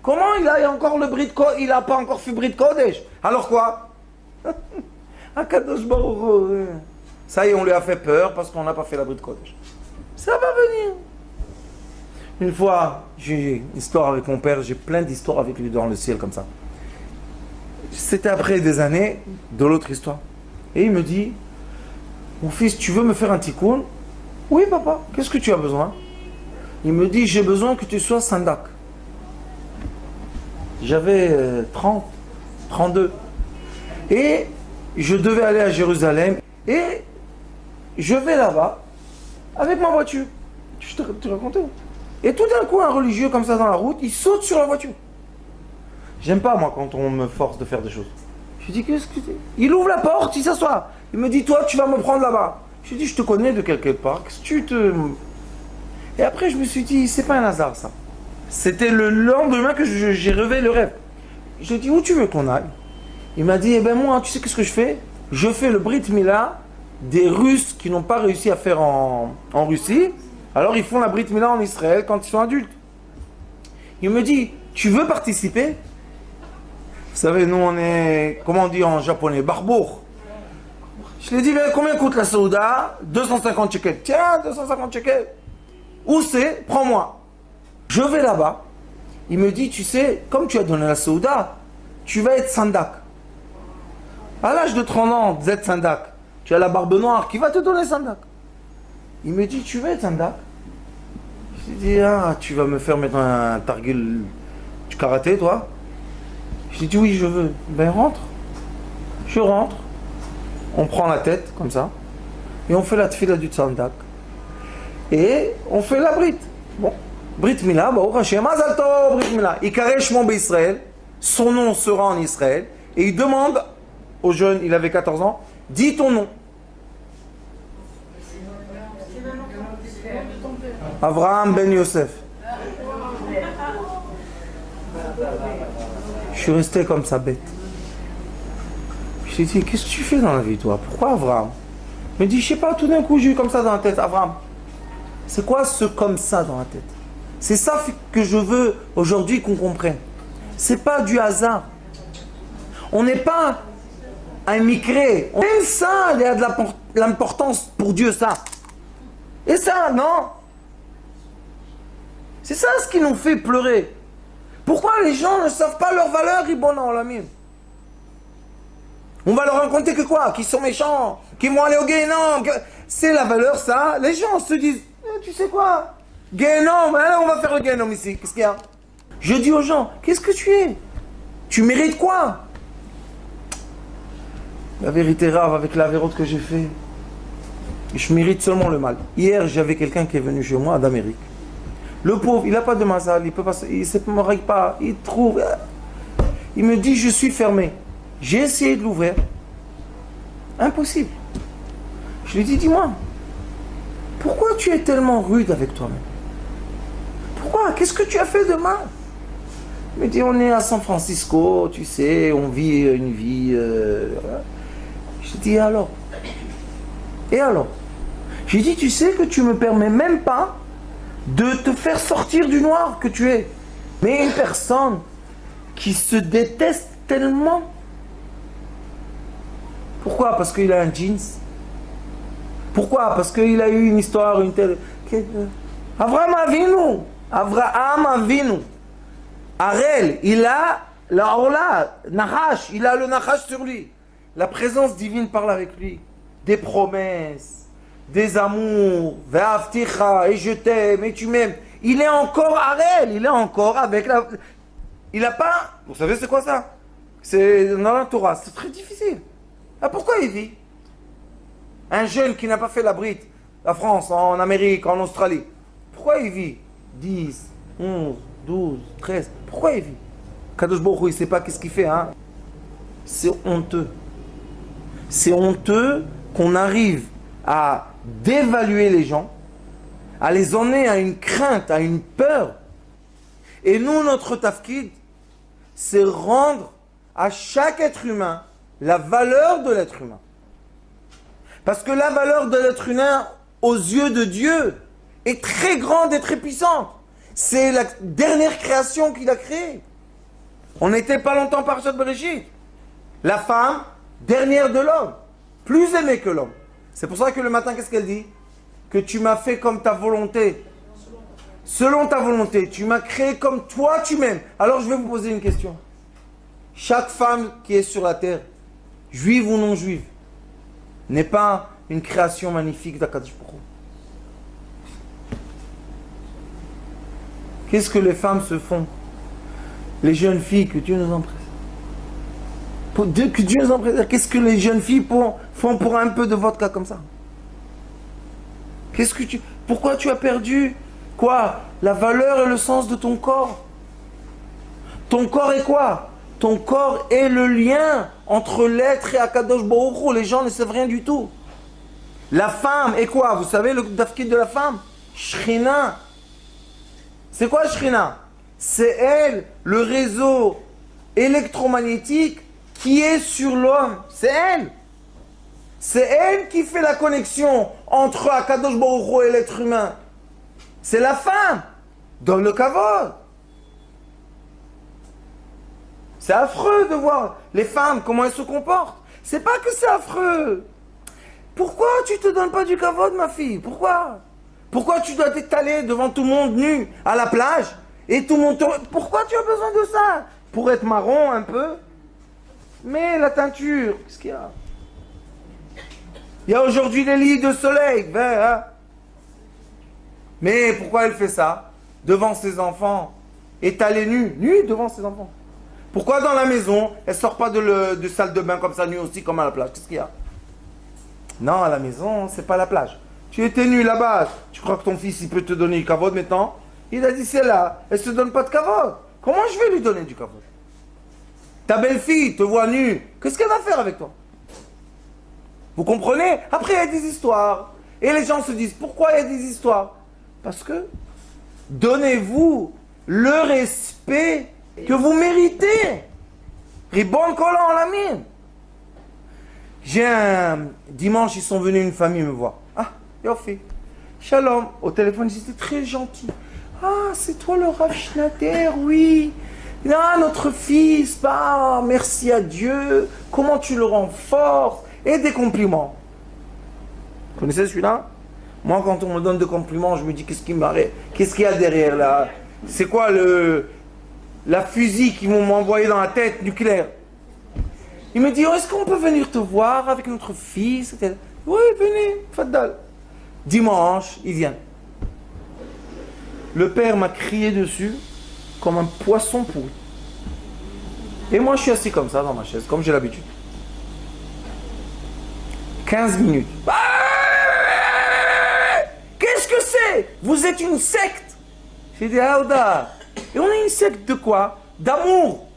Comment il a encore le brit Kodesh? Il n'a pas encore fait brit Kodesh. Alors quoi? Akadosh Baruch Hu. Ça y est, on lui a fait peur parce qu'on n'a pas fait la brit Kodesh. Ça va venir. Une fois, j'ai une histoire avec mon père, j'ai plein d'histoires avec lui dans le ciel comme ça. C'était après des années de l'autre histoire. Et il me dit, mon fils, tu veux me faire un tikkun? Oui papa, qu'est-ce que tu as besoin? Il me dit, j'ai besoin que tu sois sandak. J'avais 30, 32. Et je devais aller à Jérusalem. Et je vais là-bas avec ma voiture. Je te racontais. Et tout d'un coup, un religieux comme ça dans la route, il saute sur la voiture. J'aime pas, moi, quand on me force de faire des choses. Je lui dis, qu'est-ce que c'est? Il ouvre la porte, il s'assoit. Il me dit, toi, tu vas me prendre là-bas. Je lui dis, je te connais de quelque part. Qu'est-ce que tu te... Et après, je me suis dit, c'est pas un hasard, ça. C'était le lendemain que j'ai rêvé le rêve. Je lui ai dit, où tu veux qu'on aille? Il m'a dit, eh ben moi, tu sais qu'est-ce que je fais? Je fais le Brit Mila des Russes qui n'ont pas réussi à faire en Russie. Alors ils font la Brit Mila en Israël quand ils sont adultes. Il me dit, tu veux participer? Vous savez, nous on est, comment on dit en japonais, barbour. Je lui ai dit, mais combien coûte la Saouda? 250 shekels. Tiens, 250 shekels. Où c'est? Prends-moi. Je vais là-bas. Il me dit, tu sais, comme tu as donné la Saouda, tu vas être sandak. À l'âge de 30 ans, vous êtes sandak. Tu as la barbe noire, qui va te donner sandak? Il me dit, tu veux être sandak? Je lui dis, ah, tu vas me faire mettre un targul du karaté, toi? Je lui dis, oui, je veux. Ben, rentre. Je rentre. On prend la tête, comme ça. Et on fait la tfila du sandak. Et on fait la brite. Bon. Brit Mila, Baruch Hashem, Mazal Tov, Brit Mila. Ikaresh mon Israël, son nom sera en Israël, et il demande au jeune, il avait 14 ans, dis ton nom. Avraham ben Yosef. Je suis resté comme ça, bête. Je lui ai dit, qu'est-ce que tu fais dans la vie, toi? Pourquoi Avraham? Il me dit, je sais pas, tout d'un coup, j'ai eu comme ça dans la tête, Avraham. C'est quoi ce comme ça dans la tête? C'est ça que je veux aujourd'hui qu'on comprenne. C'est pas du hasard. On n'est pas un micré. Même ça, il y a de l'importance pour Dieu, ça. Et ça, non. C'est ça ce qui nous fait pleurer. Pourquoi les gens ne savent pas leur valeur, Ribona Olamim? On va leur raconter que quoi? Qu'ils sont méchants, qu'ils vont aller au Guénom. C'est la valeur, ça. Les gens se disent, tu sais quoi? Guénom, alors on va faire le Guénom ici. Qu'est-ce qu'il y a? Je dis aux gens, qu'est-ce que tu es? Tu mérites quoi? La vérité rare avec la vérote que j'ai fait, je mérite seulement le mal. Hier, j'avais quelqu'un qui est venu chez moi d'Amérique. Le pauvre, il n'a pas de mazal, il peut pas, il ne me règle pas, il trouve. Il me dit, je suis fermé. J'ai essayé de l'ouvrir. Impossible. Je lui dis, dis-moi, pourquoi tu es tellement rude avec toi-même? Pourquoi? Qu'est-ce que tu as fait de mal? Il me dit, on est à San Francisco, tu sais, on vit une vie... Je dis, et alors? Et alors? J'ai dit, tu sais que tu me permets même pas de te faire sortir du noir que tu es. Mais une personne qui se déteste tellement. Pourquoi? Parce qu'il a un jeans. Pourquoi? Parce qu'il a eu une histoire, une telle... Avraham Avinu. Avraham Avinu. Arel, il a la Orla, Nahash, il a le Nahash sur lui. La présence divine parle avec lui. Des promesses, des amours, Ve'afticha, et je t'aime, et tu m'aimes. il est encore Harel, il est encore avec la... Il n'a pas... Vous savez c'est quoi ça? C'est dans la Torah, c'est très difficile. Ah, pourquoi il vit? Un jeune qui n'a pas fait la brite, la France, en Amérique, en Australie, pourquoi il vit 10, 11, 12, 13, pourquoi il vit? Kadosh Baruch Hu, il ne sait pas qu'est-ce qu'il fait, hein? C'est honteux. C'est honteux qu'on arrive à dévaluer les gens, à les emmener à une crainte, à une peur. Et nous, notre tafkid, c'est rendre à chaque être humain la valeur de l'être humain. Parce que la valeur de l'être humain, aux yeux de Dieu, est très grande et très puissante. C'est la dernière création qu'il a créée. On n'était pas longtemps par Parashat Bereshit. La femme, dernière de l'homme, plus aimée que l'homme. C'est pour ça que le matin, qu'est-ce qu'elle dit? Que tu m'as fait comme ta volonté. Selon ta volonté, tu m'as créé comme toi tu m'aimes. Alors je vais vous poser une question. Chaque femme qui est sur la terre, juive ou non juive, n'est pas une création magnifique d'Akadosh Baruch Hu. Qu'est-ce que les femmes se font? Les jeunes filles, que Dieu nous en préserve. Que Dieu nous en préserve. Qu'est-ce que les jeunes filles font pour un peu de vodka comme ça? Pourquoi tu as perdu quoi? La valeur et le sens de ton corps. Ton corps est quoi? Ton corps est le lien entre l'être et Akadosh Baruch Hu. Les gens ne savent rien du tout. La femme est quoi? Vous savez le tafkid de la femme? Shrina. C'est quoi Shrina? C'est elle, le réseau électromagnétique qui est sur l'homme. C'est elle. C'est elle qui fait la connexion entre Akadosh Baruch Hu et l'être humain. C'est la femme. Donne le kavod. C'est affreux de voir les femmes, comment elles se comportent. C'est pas que c'est affreux. Pourquoi tu te donnes pas du kavod, ma fille? Pourquoi? Pourquoi tu dois t'étaler devant tout le monde nu à la plage et tout le monde te... Pourquoi tu as besoin de ça? Pour être marron un peu? Mais la teinture, qu'est-ce qu'il y a? Il y a aujourd'hui les lits de soleil, ben, hein? Mais pourquoi elle fait ça? Devant ses enfants, étalée nue devant ses enfants. Pourquoi dans la maison, elle sort pas de salle de bain comme ça, nue aussi, comme à la plage? Qu'est-ce qu'il y a? Non, à la maison, c'est pas la plage. Tu étais nu là-bas, tu crois que ton fils, il peut te donner du kavod maintenant? Il a dit, c'est là, elle se donne pas de kavod. Comment je vais lui donner du kavod? Ta belle-fille te voit nue, qu'est-ce qu'elle va faire avec toi? Vous comprenez? Après, il y a des histoires. Et les gens se disent, pourquoi il y a des histoires? Parce que donnez-vous le respect que vous méritez. Ribon collant en la mine. J'ai un dimanche, ils sont venus une famille me voir. Ah, Yofi. Shalom. Au téléphone, ils étaient très gentils. Ah, c'est toi le Rav Schneider, oui. Ah, notre fils, bah, merci à Dieu. Comment tu le renforces? Et des compliments. Vous connaissez celui-là? Moi, quand on me donne des compliments, je me dis, qu'est-ce qu'il y a derrière là? C'est quoi la fusil qu'ils vont m'envoyer dans la tête nucléaire? Il me dit, oh, est-ce qu'on peut venir te voir avec notre fils? Oui, venez, faddal. Dimanche, il vient. Le père m'a crié dessus comme un poisson pourri. Et moi, je suis assis comme ça dans ma chaise, comme j'ai l'habitude. 15 minutes. Qu'est-ce que c'est? Vous êtes une secte. J'ai dit, Aouda. Et on est une secte de quoi? D'amour.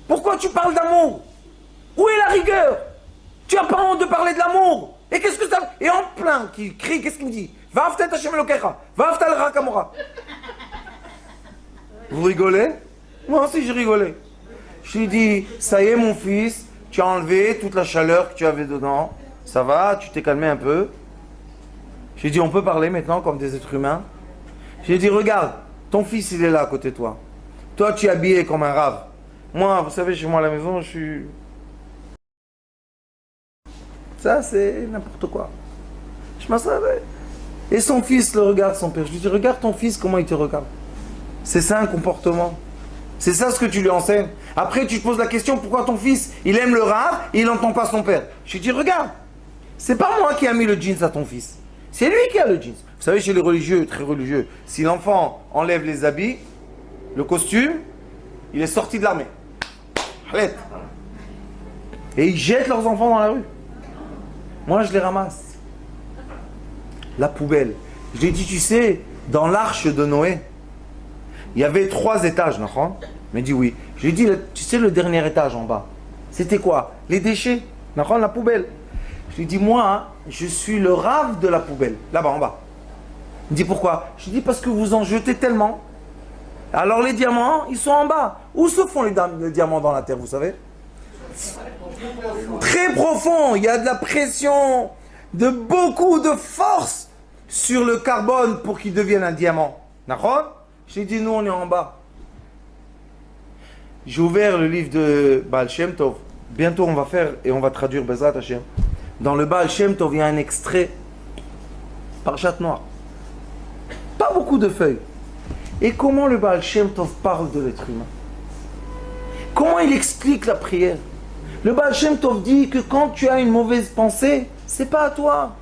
Pourquoi tu parles d'amour? Où est la rigueur? Tu n'as pas honte de parler de l'amour? Et qu'est-ce que ça... Et en plein, qui crie, qu'est-ce qu'il me dit? Va'afta et Hashem Elokecha, va'afta l'ra kamora. Vous rigolez? Moi aussi je rigolais. Je lui dis, ça y est mon fils, tu as enlevé toute la chaleur que tu avais dedans. Ça va, tu t'es calmé un peu. Je lui ai dit, on peut parler maintenant comme des êtres humains. Je lui ai dit, regarde, ton fils il est là à côté de toi. Toi tu es habillé comme un rave. Moi, vous savez, chez moi à la maison, je suis... Ça c'est n'importe quoi. Je m'en savais. Et son fils le regarde, son père. Je lui dis, regarde ton fils, comment il te regarde. C'est ça un comportement. C'est ça ce que tu lui enseignes. Après tu te poses la question, pourquoi ton fils, il aime le rave et il n'entend pas son père. Je lui dis, regarde. C'est pas moi qui ai mis le jeans à ton fils. C'est lui qui a le jeans. Vous savez, chez les religieux, très religieux, si l'enfant enlève les habits, le costume, il est sorti de l'armée. Et ils jettent leurs enfants dans la rue. Moi, je les ramasse. La poubelle. Je lui ai dit, tu sais, dans l'arche de Noé, il y avait 3 étages, non? Il m'a dit oui. Je lui ai dit, tu sais, le dernier étage en bas, c'était quoi? Les déchets, non? La poubelle. Je lui ai dit, moi, hein, je suis le rave de la poubelle, là-bas en bas. Il me dit, pourquoi? Je lui ai dit, parce que vous en jetez tellement. Alors les diamants, ils sont en bas. Où se font les diamants dans la terre, vous savez? Très profond. Il y a de la pression, de beaucoup de force sur le carbone pour qu'il devienne un diamant. D'accord? J'ai dit, nous, on est en bas. J'ai ouvert le livre de Baal Shem Tov. Bientôt, on va faire et on va traduire Bezrat Hashem. Dans le Baal Shem Tov, il y a un extrait Parchat Noir. Pas beaucoup de feuilles. Et comment le Baal Shem Tov parle de l'être humain? Comment il explique la prière? Le Baal Shem Tov dit que quand tu as une mauvaise pensée, c'est pas à toi.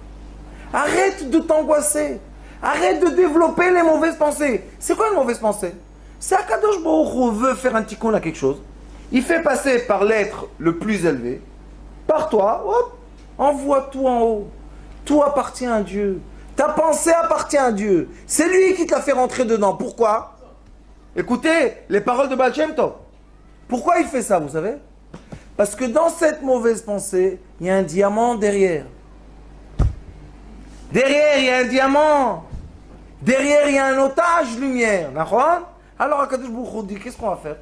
Arrête de t'angoisser. Arrête de développer les mauvaises pensées. C'est quoi une mauvaise pensée? C'est Akadosh Baruch Hu veut faire un tikkun à quelque chose. Il fait passer par l'être le plus élevé. Par toi, hop, envoie tout en haut. Tout appartient à Dieu. Ta pensée appartient à Dieu. C'est lui qui te l'a fait rentrer dedans. Pourquoi? Écoutez les paroles de Baal Shem Tov. Pourquoi il fait ça, vous savez? Parce que dans cette mauvaise pensée, il y a un diamant derrière. Derrière, il y a un diamant. Derrière, il y a un otage lumière. Alors, Akadosh Baruch Hu dit, qu'est-ce qu'on va faire?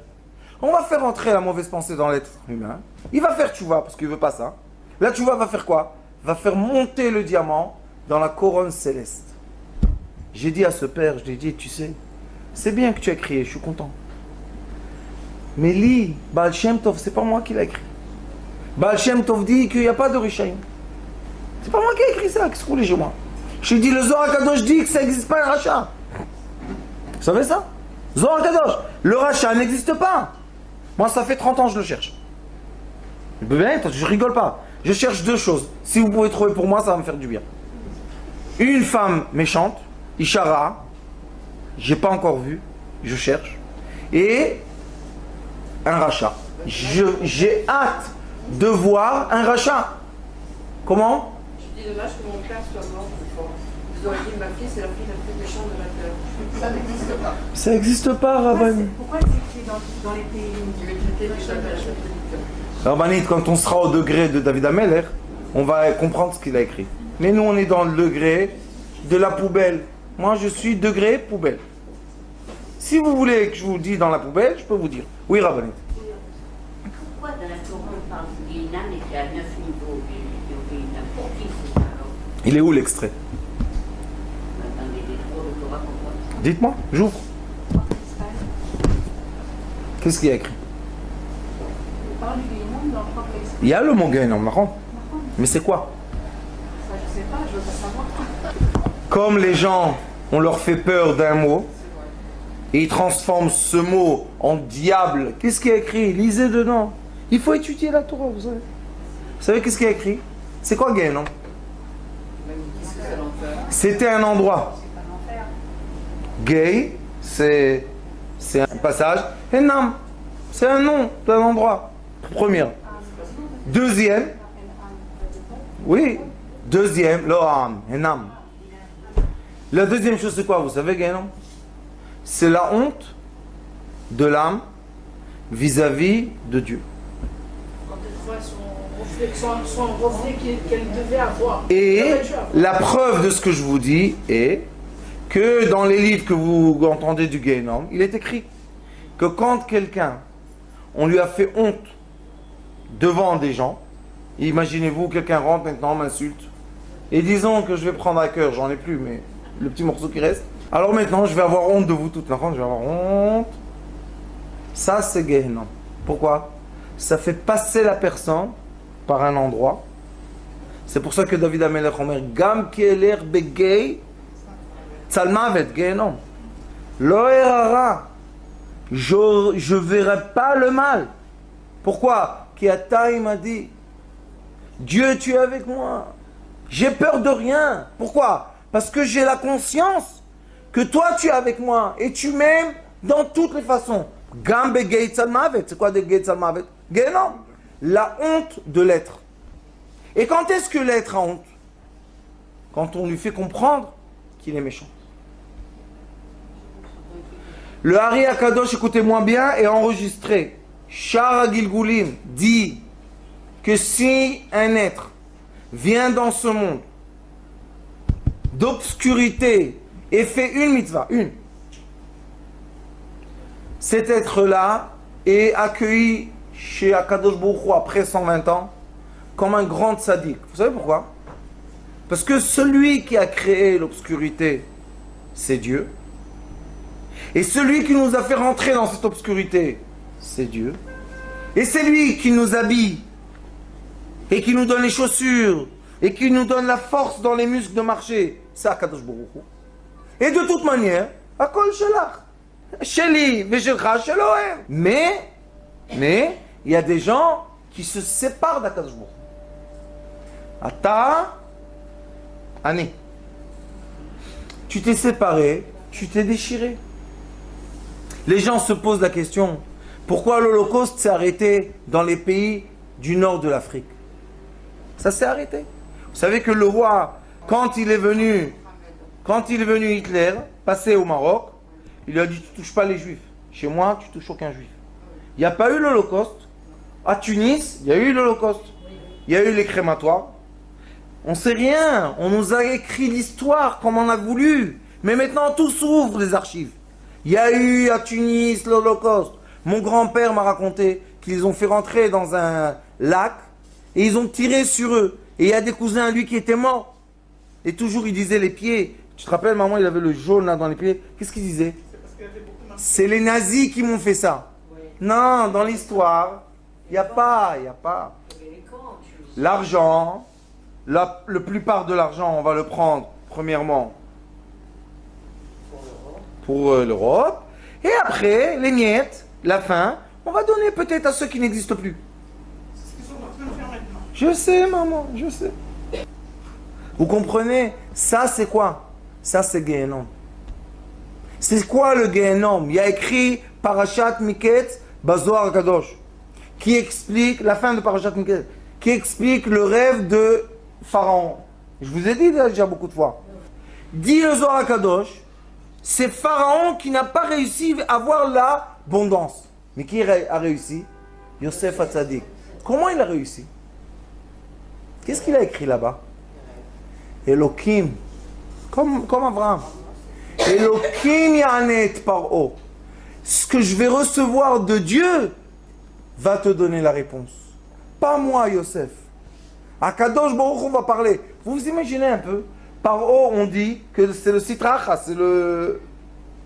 On va faire entrer la mauvaise pensée dans l'être humain. Il va faire tchouva, parce qu'il ne veut pas ça. La tchouva va faire quoi? Va faire monter le diamant dans la couronne céleste. J'ai dit à ce père, je lui ai dit, tu sais, c'est bien que tu as crié, je suis content. Mais lis, Baal Shem Tov, c'est pas moi qui l'ai écrit. Baal Shem Tov dit qu'il n'y a pas de Rishaïm. C'est pas moi qui ai écrit ça, qu'est-ce que vous voulez chez moi? Je dis, le Zohar Kadosh dit que ça n'existe pas un rachat. Vous savez ça? Zohar Kadosh, le rachat n'existe pas. Moi, ça fait 30 ans que je le cherche. Je rigole pas. Je cherche 2 choses. Si vous pouvez trouver pour moi, ça va me faire du bien. Une femme méchante, Ishara, j'ai pas encore vu, je cherche. Et un rachat. J'ai hâte de voir un rachat. Comment? Je dis dommage que mon père soit mort plus fort. Vous auriez dit ma fille, c'est la fille la plus méchante de la terre. Ça n'existe pas. Ça n'existe pas, Rabbani. Pourquoi c'est écrit dans les pays? Rabbanit, quand on sera au degré de David Ameller, on va comprendre ce qu'il a écrit. Mais nous, on est dans le degré de la poubelle. Moi, je suis degré poubelle. Si vous voulez que je vous dise dans la poubelle, je peux vous dire. Oui, Rabbanit. Pourquoi dans la Torah on parle du Guéhinam et qu'il y a 9 niveaux du Guéhinam? Pour qui c'est ça alors? Il est où l'extrait? Dans les trois de Torah qu'on voit. Dites-moi, j'ouvre. Qu'est-ce qu'il y a écrit? On parle du Guéhinam dans le propre extrait. Il y a le mot Guéhinam, d'accord? Mais c'est quoi? Ça, je sais pas, je veux pas savoir. Comme les gens, on leur fait peur d'un mot, et ils transforment ce mot en diable. Qu'est-ce qu'il y a écrit? Lisez dedans. Il faut étudier la Torah, vous savez. Vous savez qu'est-ce qu'il y a écrit? C'est quoi Guéhinam? C'était un endroit. Gay, c'est un passage. Enam, c'est un nom d'un endroit. Première. Deuxième. Oui. Deuxième, Loam, Enam. La deuxième chose, c'est quoi? Vous savez, Guéhinam? C'est la honte de l'âme vis-à-vis de Dieu. Quand elle voit son reflet qu'elle devait avoir. Et la preuve de ce que je vous dis est que dans les livres que vous entendez du Guéhinam, il est écrit que quand quelqu'un, on lui a fait honte devant des gens, imaginez-vous, quelqu'un rentre maintenant, m'insulte, et disons que je vais prendre à cœur, j'en ai plus, mais le petit morceau qui reste, alors maintenant je vais avoir honte de vous toutes, je vais avoir honte. Ça c'est Guéhinam. Pourquoi? Ça fait passer la personne par un endroit. C'est pour ça que David Amelech Omer, Gam Kieler Begay, Tzalmavet Guéhinam. Lo erara. Je verrai pas le mal. Pourquoi? Kiata il m'a dit, Dieu tu es avec moi. J'ai peur de rien. Pourquoi? Parce que j'ai la conscience que toi tu es avec moi et tu m'aimes dans toutes les façons. Gambe Gates al Mavet. C'est quoi de Gates al Mavet? Genom. La honte de l'être. Et quand est-ce que l'être a honte? Quand on lui fait comprendre qu'il est méchant. Le Hari Akadosh, écoutez-moi bien, est enregistré. Shara Gilgulim dit que si un être vient dans ce monde d'obscurité et fait une mitzvah, cet être-là est accueilli chez Akadosh Baruch Hu après 120 ans comme un grand tzaddik. Vous savez pourquoi? Parce que celui qui a créé l'obscurité, c'est Dieu. Et celui qui nous a fait rentrer dans cette obscurité, c'est Dieu. Et c'est lui qui nous habille, et qui nous donne les chaussures, et qui nous donne la force dans les muscles de marcher. C'est Akadosh Baruch Hu. Et de toute manière, Akol Shelach. Sheli, Veshelcha, Shelohem. Mais, il y a des gens qui se séparent d'Akadosh Baruch Hu. Ata, Ani. Tu t'es séparé, tu t'es déchiré. Les gens se posent la question, pourquoi l'Holocauste s'est arrêté dans les pays du nord de l'Afrique? Ça s'est arrêté. Vous savez que le roi, quand il est venu Hitler, passer au Maroc, il lui a dit, tu touches pas les juifs. Chez moi, tu touches aucun juif. Il n'y a pas eu l'Holocauste. À Tunis, il y a eu l'Holocauste. Il y a eu les crématoires. On ne sait rien. On nous a écrit l'histoire comme on a voulu. Mais maintenant, tout s'ouvre, les archives. Il y a eu à Tunis l'Holocauste. Mon grand-père m'a raconté qu'ils ont fait rentrer dans un lac et ils ont tiré sur eux. Et il y a des cousins à lui qui étaient morts. Et toujours il disait les pieds. Tu te rappelles, maman, il avait le jaune là dans les pieds. Qu'est-ce qu'il disait? C'est les nazis qui m'ont fait ça. Non, dans l'histoire, il n'y a pas. L'argent, la plupart de l'argent, on va le prendre, premièrement, pour l'Europe. Et après, les miettes, la fin, on va donner peut-être à ceux qui n'existent plus. C'est ce qu'ils sont en train de faire maintenant. Je sais, maman, je sais. Vous comprenez? Ça, c'est quoi? Ça, c'est Gehenom. C'est quoi le Gehenom? Il y a écrit Parashat Miketz, Bazohar Kadosh, qui explique, la fin de Parashat Miketz, qui explique le rêve de Pharaon. Je vous ai dit déjà beaucoup de fois. Dit le Zohar Kadosh, c'est Pharaon qui n'a pas réussi à avoir l'abondance. Mais qui a réussi? Yosef Hatzadik. Comment il a réussi? Qu'est-ce qu'il a écrit là-bas? Elohim. Comme Abraham. Elohim Yanet Paro. Ce que je vais recevoir de Dieu va te donner la réponse. Pas moi, Yosef. Akadosh Baruch Hu va parler. Vous vous imaginez un peu? Paro, on dit que c'est le Sitracha, c'est le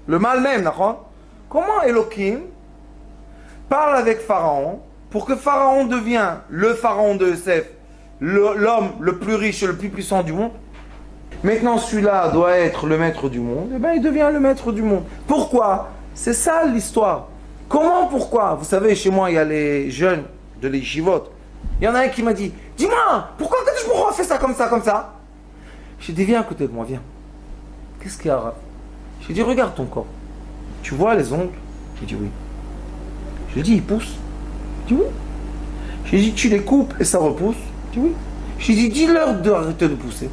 mal même, d'accord? Comment Elohim parle avec Pharaon pour que Pharaon devienne le Pharaon de Yosef, l'homme le plus riche et le plus puissant du monde? Maintenant, celui-là doit être le maître du monde. Eh bien, il devient le maître du monde. Pourquoi? C'est ça l'histoire. Comment, pourquoi? Vous savez, chez moi, il y a les jeunes de l'Yeshivot. Il y en a un qui m'a dit, dis-moi, pourquoi Kadosh Baruch Hu fait ça, comme ça, comme ça? J'ai dit, viens à côté de moi, viens. Qu'est-ce qu'il y a? J'ai dit, regarde ton corps. Tu vois les ongles? Il dit oui. Je lui ai dit, ils poussent? Il dit oui. J'ai dit, tu les coupes et ça repousse? Il dit oui. J'ai dit, dis-leur d'arrêter de pousser.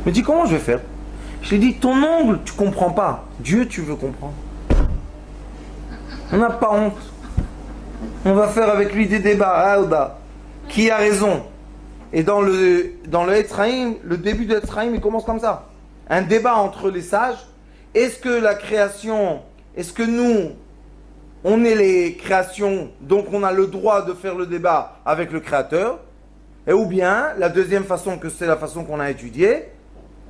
Il me dit, comment je vais faire? Je lui ai dit, ton ongle, tu comprends pas. Dieu, tu veux comprendre. On n'a pas honte. On va faire avec lui des débats. Aouda. Qui a raison? Et dans le Etzraïm, le début de Etzraïm, il commence comme ça. Un débat entre les sages. Est-ce que la création, est-ce que nous, on est les créations, donc on a le droit de faire le débat avec le Créateur? Et ou bien, la deuxième façon, que c'est la façon qu'on a étudiée,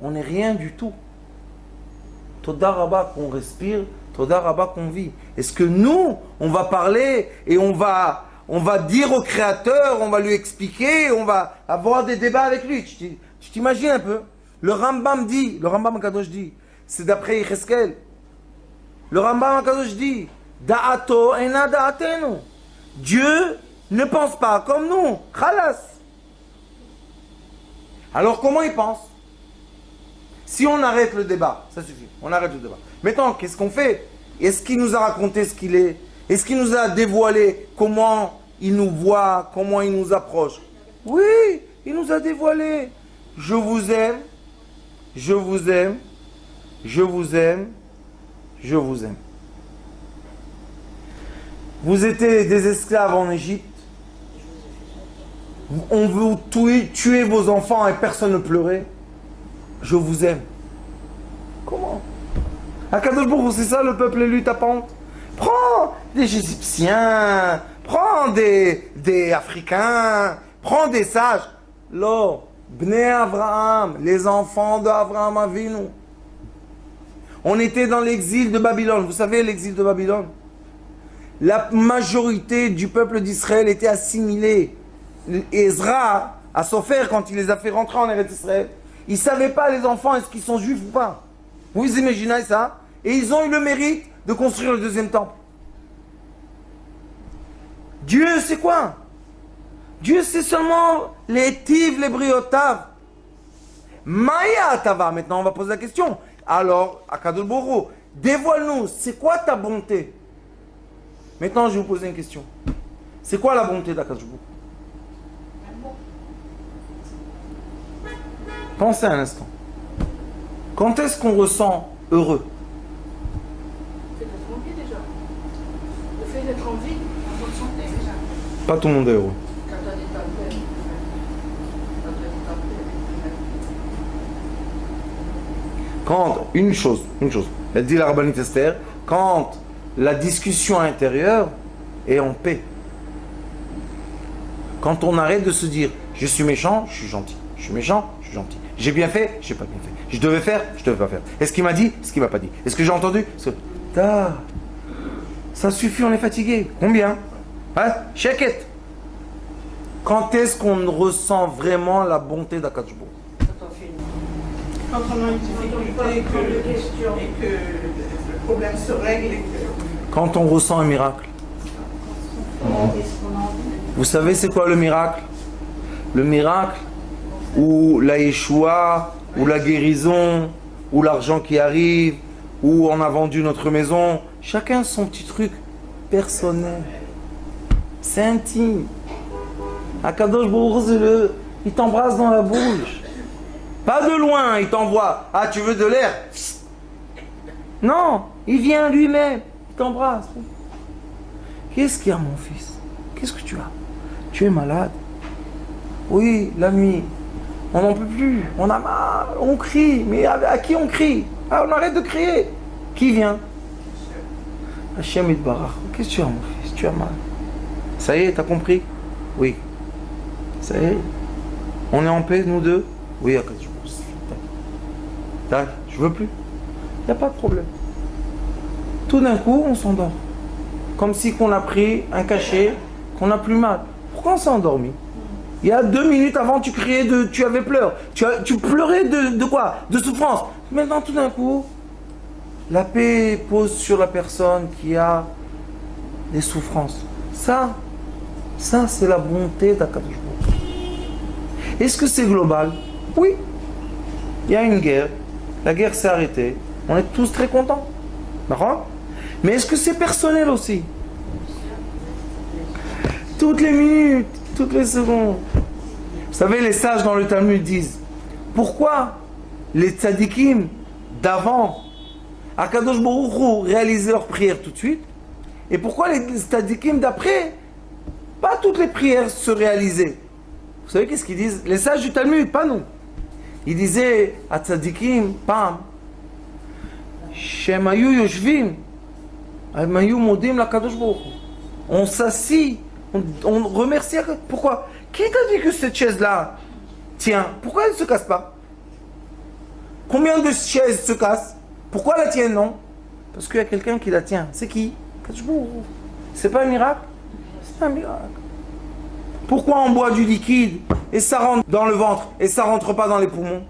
on n'est rien du tout. Toda Rabba qu'on respire, Toda Rabba qu'on vit. Est-ce que nous, on va parler et on va dire au Créateur, on va lui expliquer, on va avoir des débats avec lui? Tu t'imagines un peu? Le Rambam Kadosh dit, c'est d'après Yecheskel. Le Rambam Kadosh dit, Da'ato ena da'atenu. Dieu ne pense pas comme nous. Khalas. Alors comment il pense? Si on arrête le débat, ça suffit, on arrête le débat. Maintenant, qu'est-ce qu'on fait? Est-ce qu'il nous a raconté ce qu'il est? Est-ce qu'il nous a dévoilé comment il nous voit, comment il nous approche? Oui, il nous a dévoilé. Je vous aime, je vous aime, je vous aime, je vous aime. Vous étiez des esclaves en Égypte. On veut tuer vos enfants et personne ne pleurait. Je vous aime. Comment? Akadosh Baruch Hu, c'est ça le peuple élu, ta pente? Prends des Égyptiens, prends des Africains, prends des sages. Lo, Bnei Avraham, les enfants d'Avraham Avinu. On était dans l'exil de Babylone. Vous savez l'exil de Babylone? La majorité du peuple d'Israël était assimilée. Ezra, à Sopher, quand il les a fait rentrer en Eretz Israël, ils ne savaient pas, les enfants, est-ce qu'ils sont juifs ou pas? Vous imaginez ça? Et ils ont eu le mérite de construire le deuxième temple. Dieu, c'est quoi? Dieu, c'est seulement les tiv, les briotav. Maya tava. Maintenant, on va poser la question. Alors, Akadosh Baruch Hu, dévoile-nous, c'est quoi ta bonté? Maintenant, je vais vous poser une question. C'est quoi la bonté d'Akadosh Baruch Hu? Pensez un instant. Quand est-ce qu'on ressent heureux? C'est d'être en vie déjà. Le fait d'être en vie, on ressent déjà. Pas tout le monde est heureux. Quand on est en paix, quand on est en paix. Quand, une chose, elle dit la rabbinite Esther, quand la discussion intérieure est en paix. Quand on arrête de se dire, je suis méchant, je suis gentil. Je suis méchant, je suis gentil. J'ai bien fait, j'ai pas bien fait. Je devais faire, je devais pas faire. Est-ce qu'il m'a dit, est-ce qu'il m'a pas dit? Est-ce que j'ai entendu? Ça suffit, on est fatigué. Combien? Hein? Sheket. Quand est-ce qu'on ressent vraiment la bonté d'Akadosh Baruch Hu? Quand on a une difficulté et que le problème se règle et que... Quand on ressent un miracle. Vous savez c'est quoi le miracle? Le miracle ou la Yeshua, ou la guérison, ou l'argent qui arrive, ou on a vendu notre maison. Chacun son petit truc personnel. C'est intime. Akadosh Baruch Hu, il t'embrasse dans la bouche. Pas de loin, il t'envoie. Ah, tu veux de l'air? Non, il vient lui-même. Il t'embrasse. Qu'est-ce qu'il y a, mon fils? Qu'est-ce que tu as? Tu es malade? Oui, la nuit. On n'en peut plus. On a mal. On crie. Mais à qui on crie? Ah, on arrête de crier. Qui vient? Hachem Yitbarach. Qu'est-ce que tu as, mon fils? Tu as mal. Ça y est, t'as compris? Oui. Ça y est. On est en paix, nous deux? Oui, je veux plus. Il n'y a pas de problème. Tout d'un coup, on s'endort. Comme si qu'on a pris un cachet, qu'on n'a plus mal. Pourquoi on s'est endormi? Il y a 2 minutes avant, tu criais, tu avais pleurs. Tu pleurais de quoi? De souffrance. Maintenant, tout d'un coup, la paix pose sur la personne qui a des souffrances. Ça c'est la bonté d'Akadosh Baruch Hu. Est-ce que c'est global? Oui. Il y a une guerre. La guerre s'est arrêtée. On est tous très contents. D'accord? Mais est-ce que c'est personnel aussi? Toutes les minutes, toutes les secondes. Vous savez, les sages dans le Talmud disent, pourquoi les tzadikim d'avant, Akadosh Baruch Hu, réalisaient leurs prières tout de suite, et pourquoi les tzadikim d'après, pas toutes les prières se réalisaient? Vous savez qu'est-ce qu'ils disent? Les sages du Talmud, pas nous. Ils disaient à tzadikim, pam, Shem ayu yoshvim, ayu modim l'Akadosh Baruch Hu. On s'assit, on remercie. Pourquoi? Qui t'a dit que cette chaise-là tient? Pourquoi elle ne se casse pas? Combien de chaises se cassent? Pourquoi la tienne non? Parce qu'il y a quelqu'un qui la tient. C'est qui? C'est pas un miracle? C'est un miracle. Pourquoi on boit du liquide et ça rentre dans le ventre et ça rentre pas dans les poumons?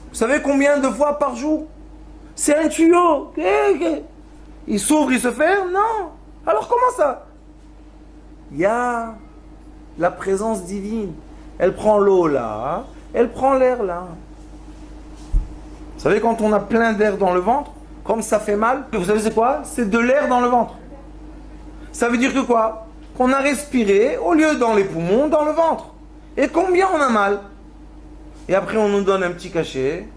Vous savez combien de fois par jour? C'est un tuyau. Il s'ouvre, il se ferme? Non. Alors comment ça? Il y a la présence divine. Elle prend l'eau là, elle prend l'air là. savez, quand on a plein d'air dans le ventre, comme ça fait mal, vous savez c'est quoi? C'est de l'air dans le ventre. Ça veut dire que quoi? Qu'on a respiré, au lieu dans les poumons, dans le ventre. Et combien on a mal? Et après on nous donne un petit cachet.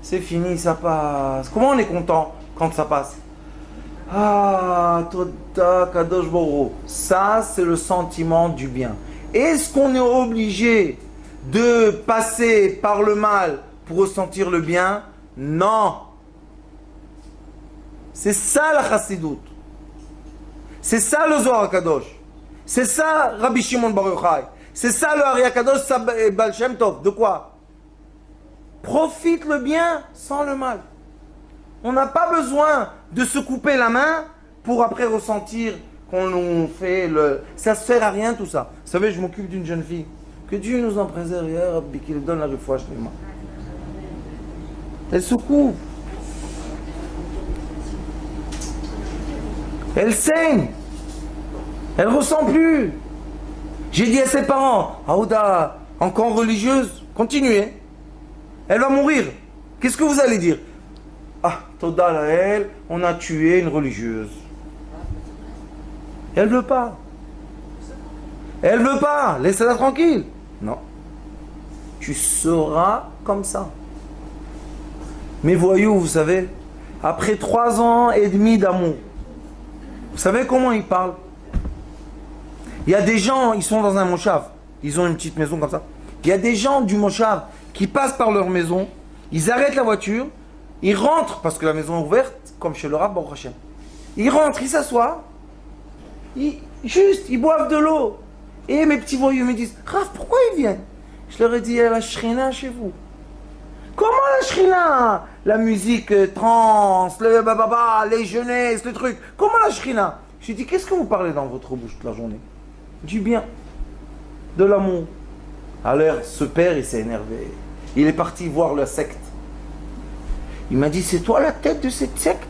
C'est fini, ça passe. Comment on est content quand ça passe? Ah, Toda Kadosh Baruch Hu. Ça, c'est le sentiment du bien. Est-ce qu'on est obligé de passer par le mal pour ressentir le bien? Non. C'est ça la Chassidoute. C'est ça le Zohar Kadosh. C'est ça Rabbi Shimon Bar Yochai. C'est ça le Ari Kadosh Baal Shem Tov. De quoi? Profite le bien sans le mal. On n'a pas besoin de se couper la main pour après ressentir qu'on nous fait le... Ça se sert à rien tout ça. Vous savez, je m'occupe d'une jeune fille. Que Dieu nous en préserve, ya Rabbi, qu'il donne la réfoua shlema. Elle se coupe. Elle saigne. Elle ressent plus. J'ai dit à ses parents, Aouda, encore religieuse, continuez. Elle va mourir. Qu'est-ce que vous allez dire? Ah, Toda la elle, on a tué une religieuse. Elle veut pas. Elle veut pas. Laissez-la tranquille. Non. Tu seras comme ça. Mais voyous, vous savez, après 3 ans et demi d'amour, vous savez comment ils parlent? Il y a des gens, ils sont dans un moshav, ils ont une petite maison comme ça. Il y a des gens du moshav qui passent par leur maison, ils arrêtent la voiture, ils rentrent, parce que la maison est ouverte, comme chez le Rav Baruch Hashem. Ils rentrent, ils s'assoient, ils boivent de l'eau. Et mes petits voyous me disent, Rav, pourquoi ils viennent? Je leur ai dit, il y a la shrina chez vous. Comment la shrina? La musique trans, le bababa, les jeunesses, le truc. Comment la shrina? J'ai dit, qu'est-ce que vous parlez dans votre bouche toute la journée? Du bien, de l'amour. Alors ce père, il s'est énervé. Il est parti voir la secte. Il m'a dit, c'est toi la tête de cette secte?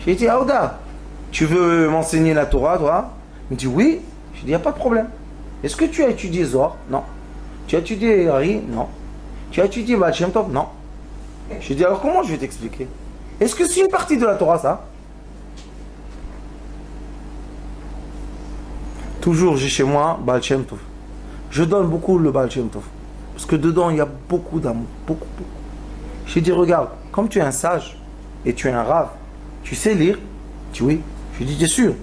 J'ai dit, Aouda, tu veux m'enseigner la Torah, toi? Il me dit, oui. J'ai dit, il n'y a pas de problème. Est-ce que tu as étudié Zohar? Non. Tu as étudié Hari? Non. Tu as étudié Baal Shem Tov? Non. J'ai dit, alors comment je vais t'expliquer? Est-ce que c'est une partie de la Torah, ça? Toujours, j'ai chez moi Baal Shem Tov. Je donne beaucoup le Baal Shem Tov. Parce que dedans, il y a beaucoup d'amour. Beaucoup, beaucoup. J'ai dit, regarde, comme tu es un sage et tu es un rave, tu sais lire? Il dit, oui. J'ai dit, t'es sûr?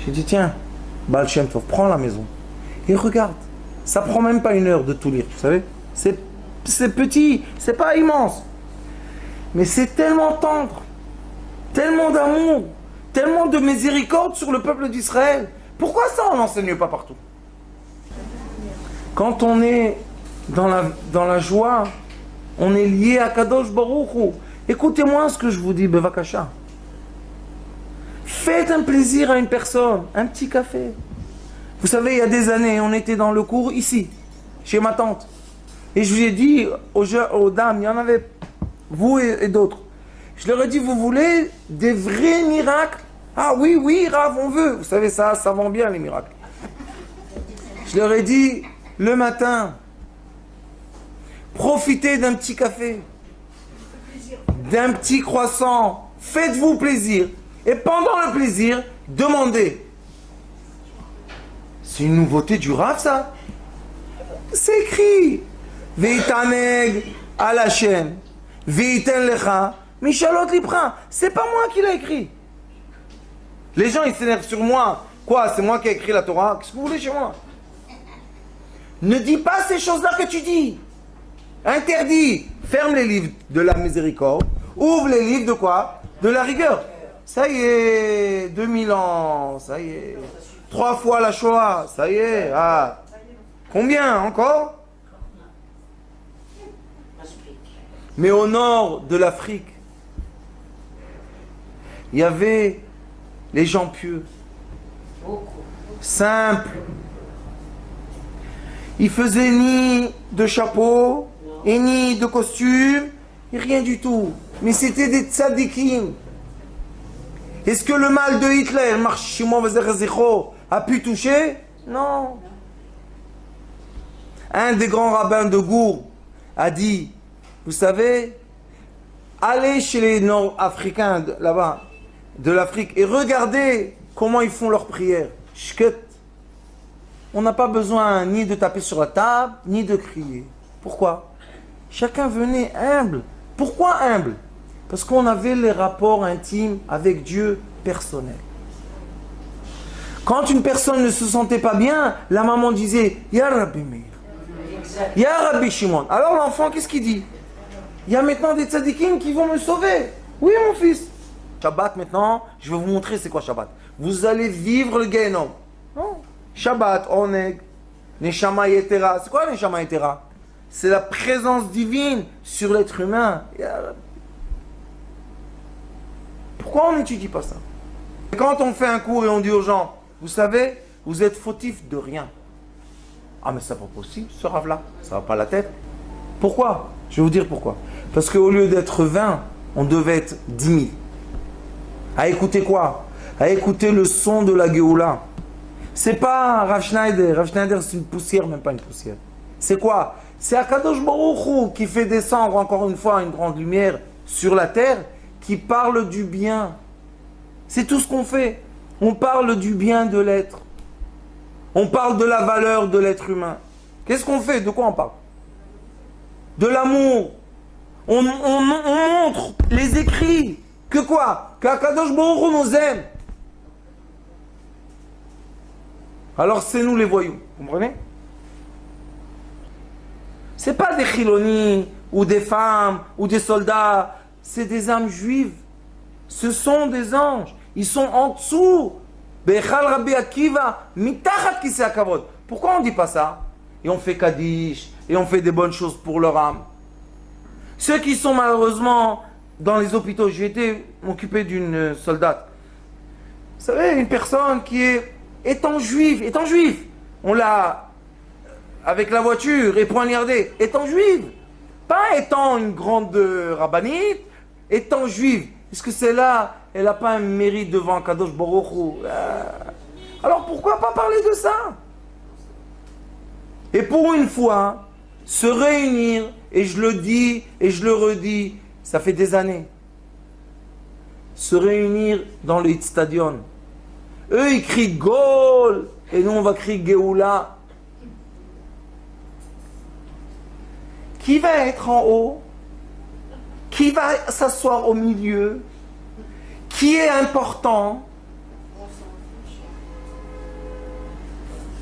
J'ai dit, tiens, Baal Shem Tov, prends la maison. Et regarde, ça prend même pas 1 heure de tout lire, vous savez? C'est petit, c'est pas immense. Mais c'est tellement tendre, tellement d'amour, tellement de miséricorde sur le peuple d'Israël. Pourquoi ça, on n'enseigne pas partout? Quand on est dans la joie, on est lié à Kadosh Baruch Hu. Écoutez-moi ce que je vous dis, Bevakasha. Faites un plaisir à une personne, un petit café. Vous savez, il y a des années, on était dans le cours ici, chez ma tante. Et je lui ai dit aux dames, il y en avait, vous et d'autres. Je leur ai dit, vous voulez des vrais miracles? Ah oui, oui, Rav, on veut. Vous savez, ça vend bien les miracles. Je leur ai dit, le matin, profitez d'un petit café, d'un petit croissant, faites-vous plaisir. Et pendant le plaisir, demandez. C'est une nouveauté du Rav, ça? C'est écrit. Veitaneg à la chaîne. Veiten lecha. Mishalot lipra. C'est pas moi qui l'ai écrit. Les gens, ils s'énervent sur moi. Quoi? C'est moi qui ai écrit la Torah? Qu'est-ce que vous voulez chez moi? Ne dis pas ces choses-là que tu dis. Interdit. Ferme les livres de la miséricorde. Ouvre les livres de quoi? De la rigueur. Ça y est, 2000 ans, ça y est. 3 fois la Shoah, ça y est. Ah. Combien encore? Mais au nord de l'Afrique, il y avait les gens pieux, simples. Ils faisaient ni de chapeau, et ni de costume, et rien du tout. Mais c'était des tzadikim. Est-ce que le mal de Hitler, a pu toucher? Non. Un des grands rabbins de Gour a dit, vous savez, allez chez les Nord-Africains là-bas, de l'Afrique, et regardez comment ils font leurs prières. Shket. On n'a pas besoin ni de taper sur la table, ni de crier. Pourquoi? Chacun venait humble. Pourquoi humble? Parce qu'on avait les rapports intimes avec Dieu personnels. Quand une personne ne se sentait pas bien, la maman disait « Ya Rabbi Meir, Ya Rabbi Shimon ». Alors l'enfant, qu'est-ce qu'il dit? Il y a maintenant des tzadikim qui vont me sauver. Oui, mon fils. Shabbat maintenant, je vais vous montrer c'est quoi Shabbat. Vous allez vivre le Gehenom. Non. Shabbat, Oneg, Neshama Yetera. C'est quoi Neshama Yetera? C'est la présence divine sur l'être humain. Pourquoi on n'étudie pas ça? Quand on fait un cours et on dit aux gens, vous savez, vous êtes fautifs de rien. Ah mais c'est pas possible, ce rave-là, ça va pas la tête. Pourquoi? Je vais vous dire pourquoi. Parce qu'au lieu d'être 20, on devait être 10 000. À écouter quoi? À écouter le son de la Géoula. C'est pas Rav Schneider. Rav Schneider c'est une poussière, même pas une poussière. C'est quoi? C'est Akadosh Baruch Hu qui fait descendre encore une fois une grande lumière sur la terre, qui parle du bien. C'est tout ce qu'on fait. On parle du bien de l'être. On parle de la valeur de l'être humain. Qu'est-ce qu'on fait? De quoi on parle? De l'amour. On montre les écrits. Que quoi? Qu'Akadosh Baruch Hu nous aime. Alors c'est nous les voyous. Vous comprenez? C'est pas des chilonis, ou des femmes, ou des soldats. C'est des âmes juives. Ce sont des anges. Ils sont en dessous. Bechal Rabbi Akiva, mitachat kisei hakavod. Pourquoi on ne dit pas ça? Et on fait Kaddish, et on fait des bonnes choses pour leur âme. Ceux qui sont malheureusement dans les hôpitaux, j'ai été m'occuper d'une soldate. Vous savez, une personne qui est étant juive, on l'a avec la voiture et poignardée, étant juive, pas étant une grande rabbinite, étant juive. Est-ce que celle-là, elle n'a pas un mérite devant Kadosh Baruch Hu? Alors pourquoi pas parler de ça? Et pour une fois, se réunir, et je le dis et je le redis, ça fait des années, se réunir dans le Stadion. Eux, ils crient Gol, et nous, on va crier Géoula. Qui va être en haut? Qui va s'asseoir au milieu? Qui est important?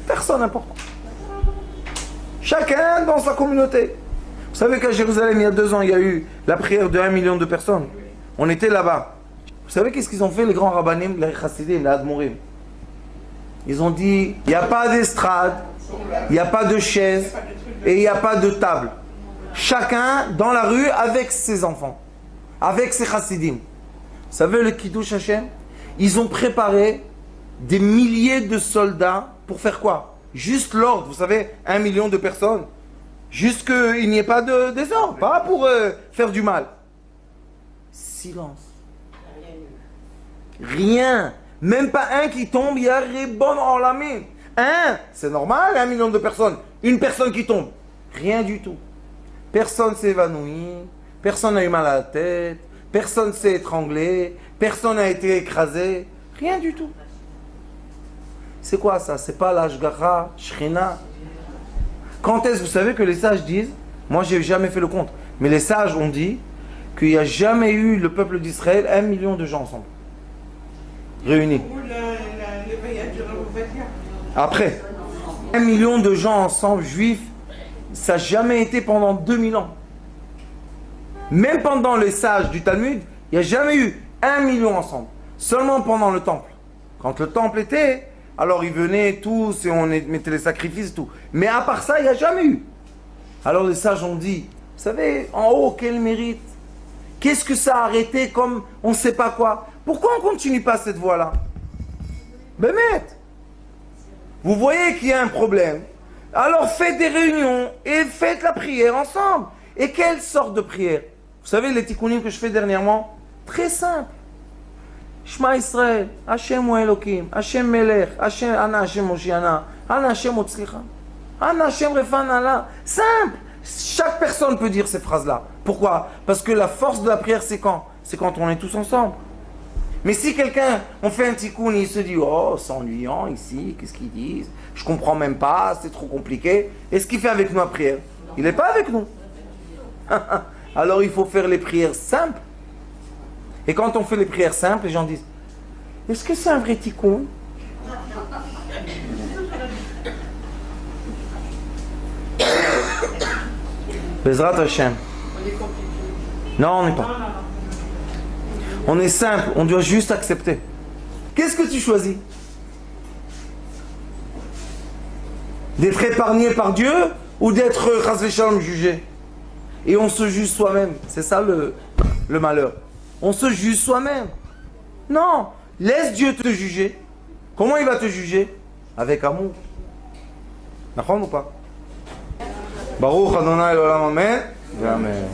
Personne important. Chacun dans sa communauté. Vous savez qu'à Jérusalem, il y a 2 ans, il y a eu la prière de 1 million de personnes. On était là-bas. Vous savez qu'est-ce qu'ils ont fait, les grands rabbanim, les chassidim, les admorim? Ils ont dit, il n'y a pas d'estrade, il n'y a pas de chaise, et il n'y a pas de table. Chacun dans la rue avec ses enfants, avec ses chassidim. Vous savez le Kiddush Hashem? Ils ont préparé des milliers de soldats pour faire quoi? Juste l'ordre, vous savez, 1 million de personnes. Juste qu'il n'y ait pas de désordre, pas pour faire du mal. Silence. Rien. Même pas un qui tombe, il y a Ribon en la main. C'est normal, 1 million de personnes. Une personne qui tombe. Rien du tout. Personne s'est évanoui, personne n'a eu mal à la tête, personne s'est étranglé, personne n'a été écrasé. Rien du tout. C'est quoi ça? C'est pas l'Ashgacha, Shrina. Quand est-ce, vous savez que les sages disent, moi j'ai jamais fait le compte, mais les sages ont dit qu'il n'y a jamais eu le peuple d'Israël 1 million de gens ensemble, réunis. Après, 1 million de gens ensemble, juifs, ça n'a jamais été pendant 2000 ans. Même pendant les sages du Talmud, il n'y a jamais eu 1 million ensemble. Seulement pendant le temple. Quand le temple était, alors ils venaient tous et on mettait les sacrifices et tout. Mais à part ça, il n'y a jamais eu. Alors les sages ont dit, vous savez, en haut, quel mérite? Qu'est-ce que ça a arrêté comme on ne sait pas quoi? Pourquoi on ne continue pas cette voie-là? Bémet! Vous voyez qu'il y a un problème. Alors faites des réunions et faites la prière ensemble. Et quelle sorte de prière? Vous savez les tikkunim que je fais dernièrement? Très simple. Shema Israël, Hashem ou Elokim, Hashem Melech, Hashem Ana Hashem Moshiana, Ana Hashem Otzlicha, Ana Hashem Refan Allah. Simple. Chaque personne peut dire ces phrases-là. Pourquoi? Parce que la force de la prière, c'est quand? C'est quand on est tous ensemble. Mais si quelqu'un, on fait un tikkun et il se dit, oh, c'est ennuyant ici, qu'est-ce qu'ils disent? Je comprends même pas, c'est trop compliqué. Est-ce qu'il fait avec nous la prière? Il n'est pas avec nous. Alors il faut faire les prières simples. Et quand on fait les prières simples, les gens disent, est-ce que c'est un vrai tikkun? Bezrat Hashem. On est compliqué. Non, on n'est pas. On est simple, on doit juste accepter. Qu'est-ce que tu choisis? D'être épargné par Dieu ou d'être chas v'shalom jugé? Et on se juge soi-même. C'est ça le malheur. On se juge soi-même. Non, laisse Dieu te juger. Comment il va te juger? Avec amour. D'accord ou pas? Baruch Adonai l'olam amen. Amen.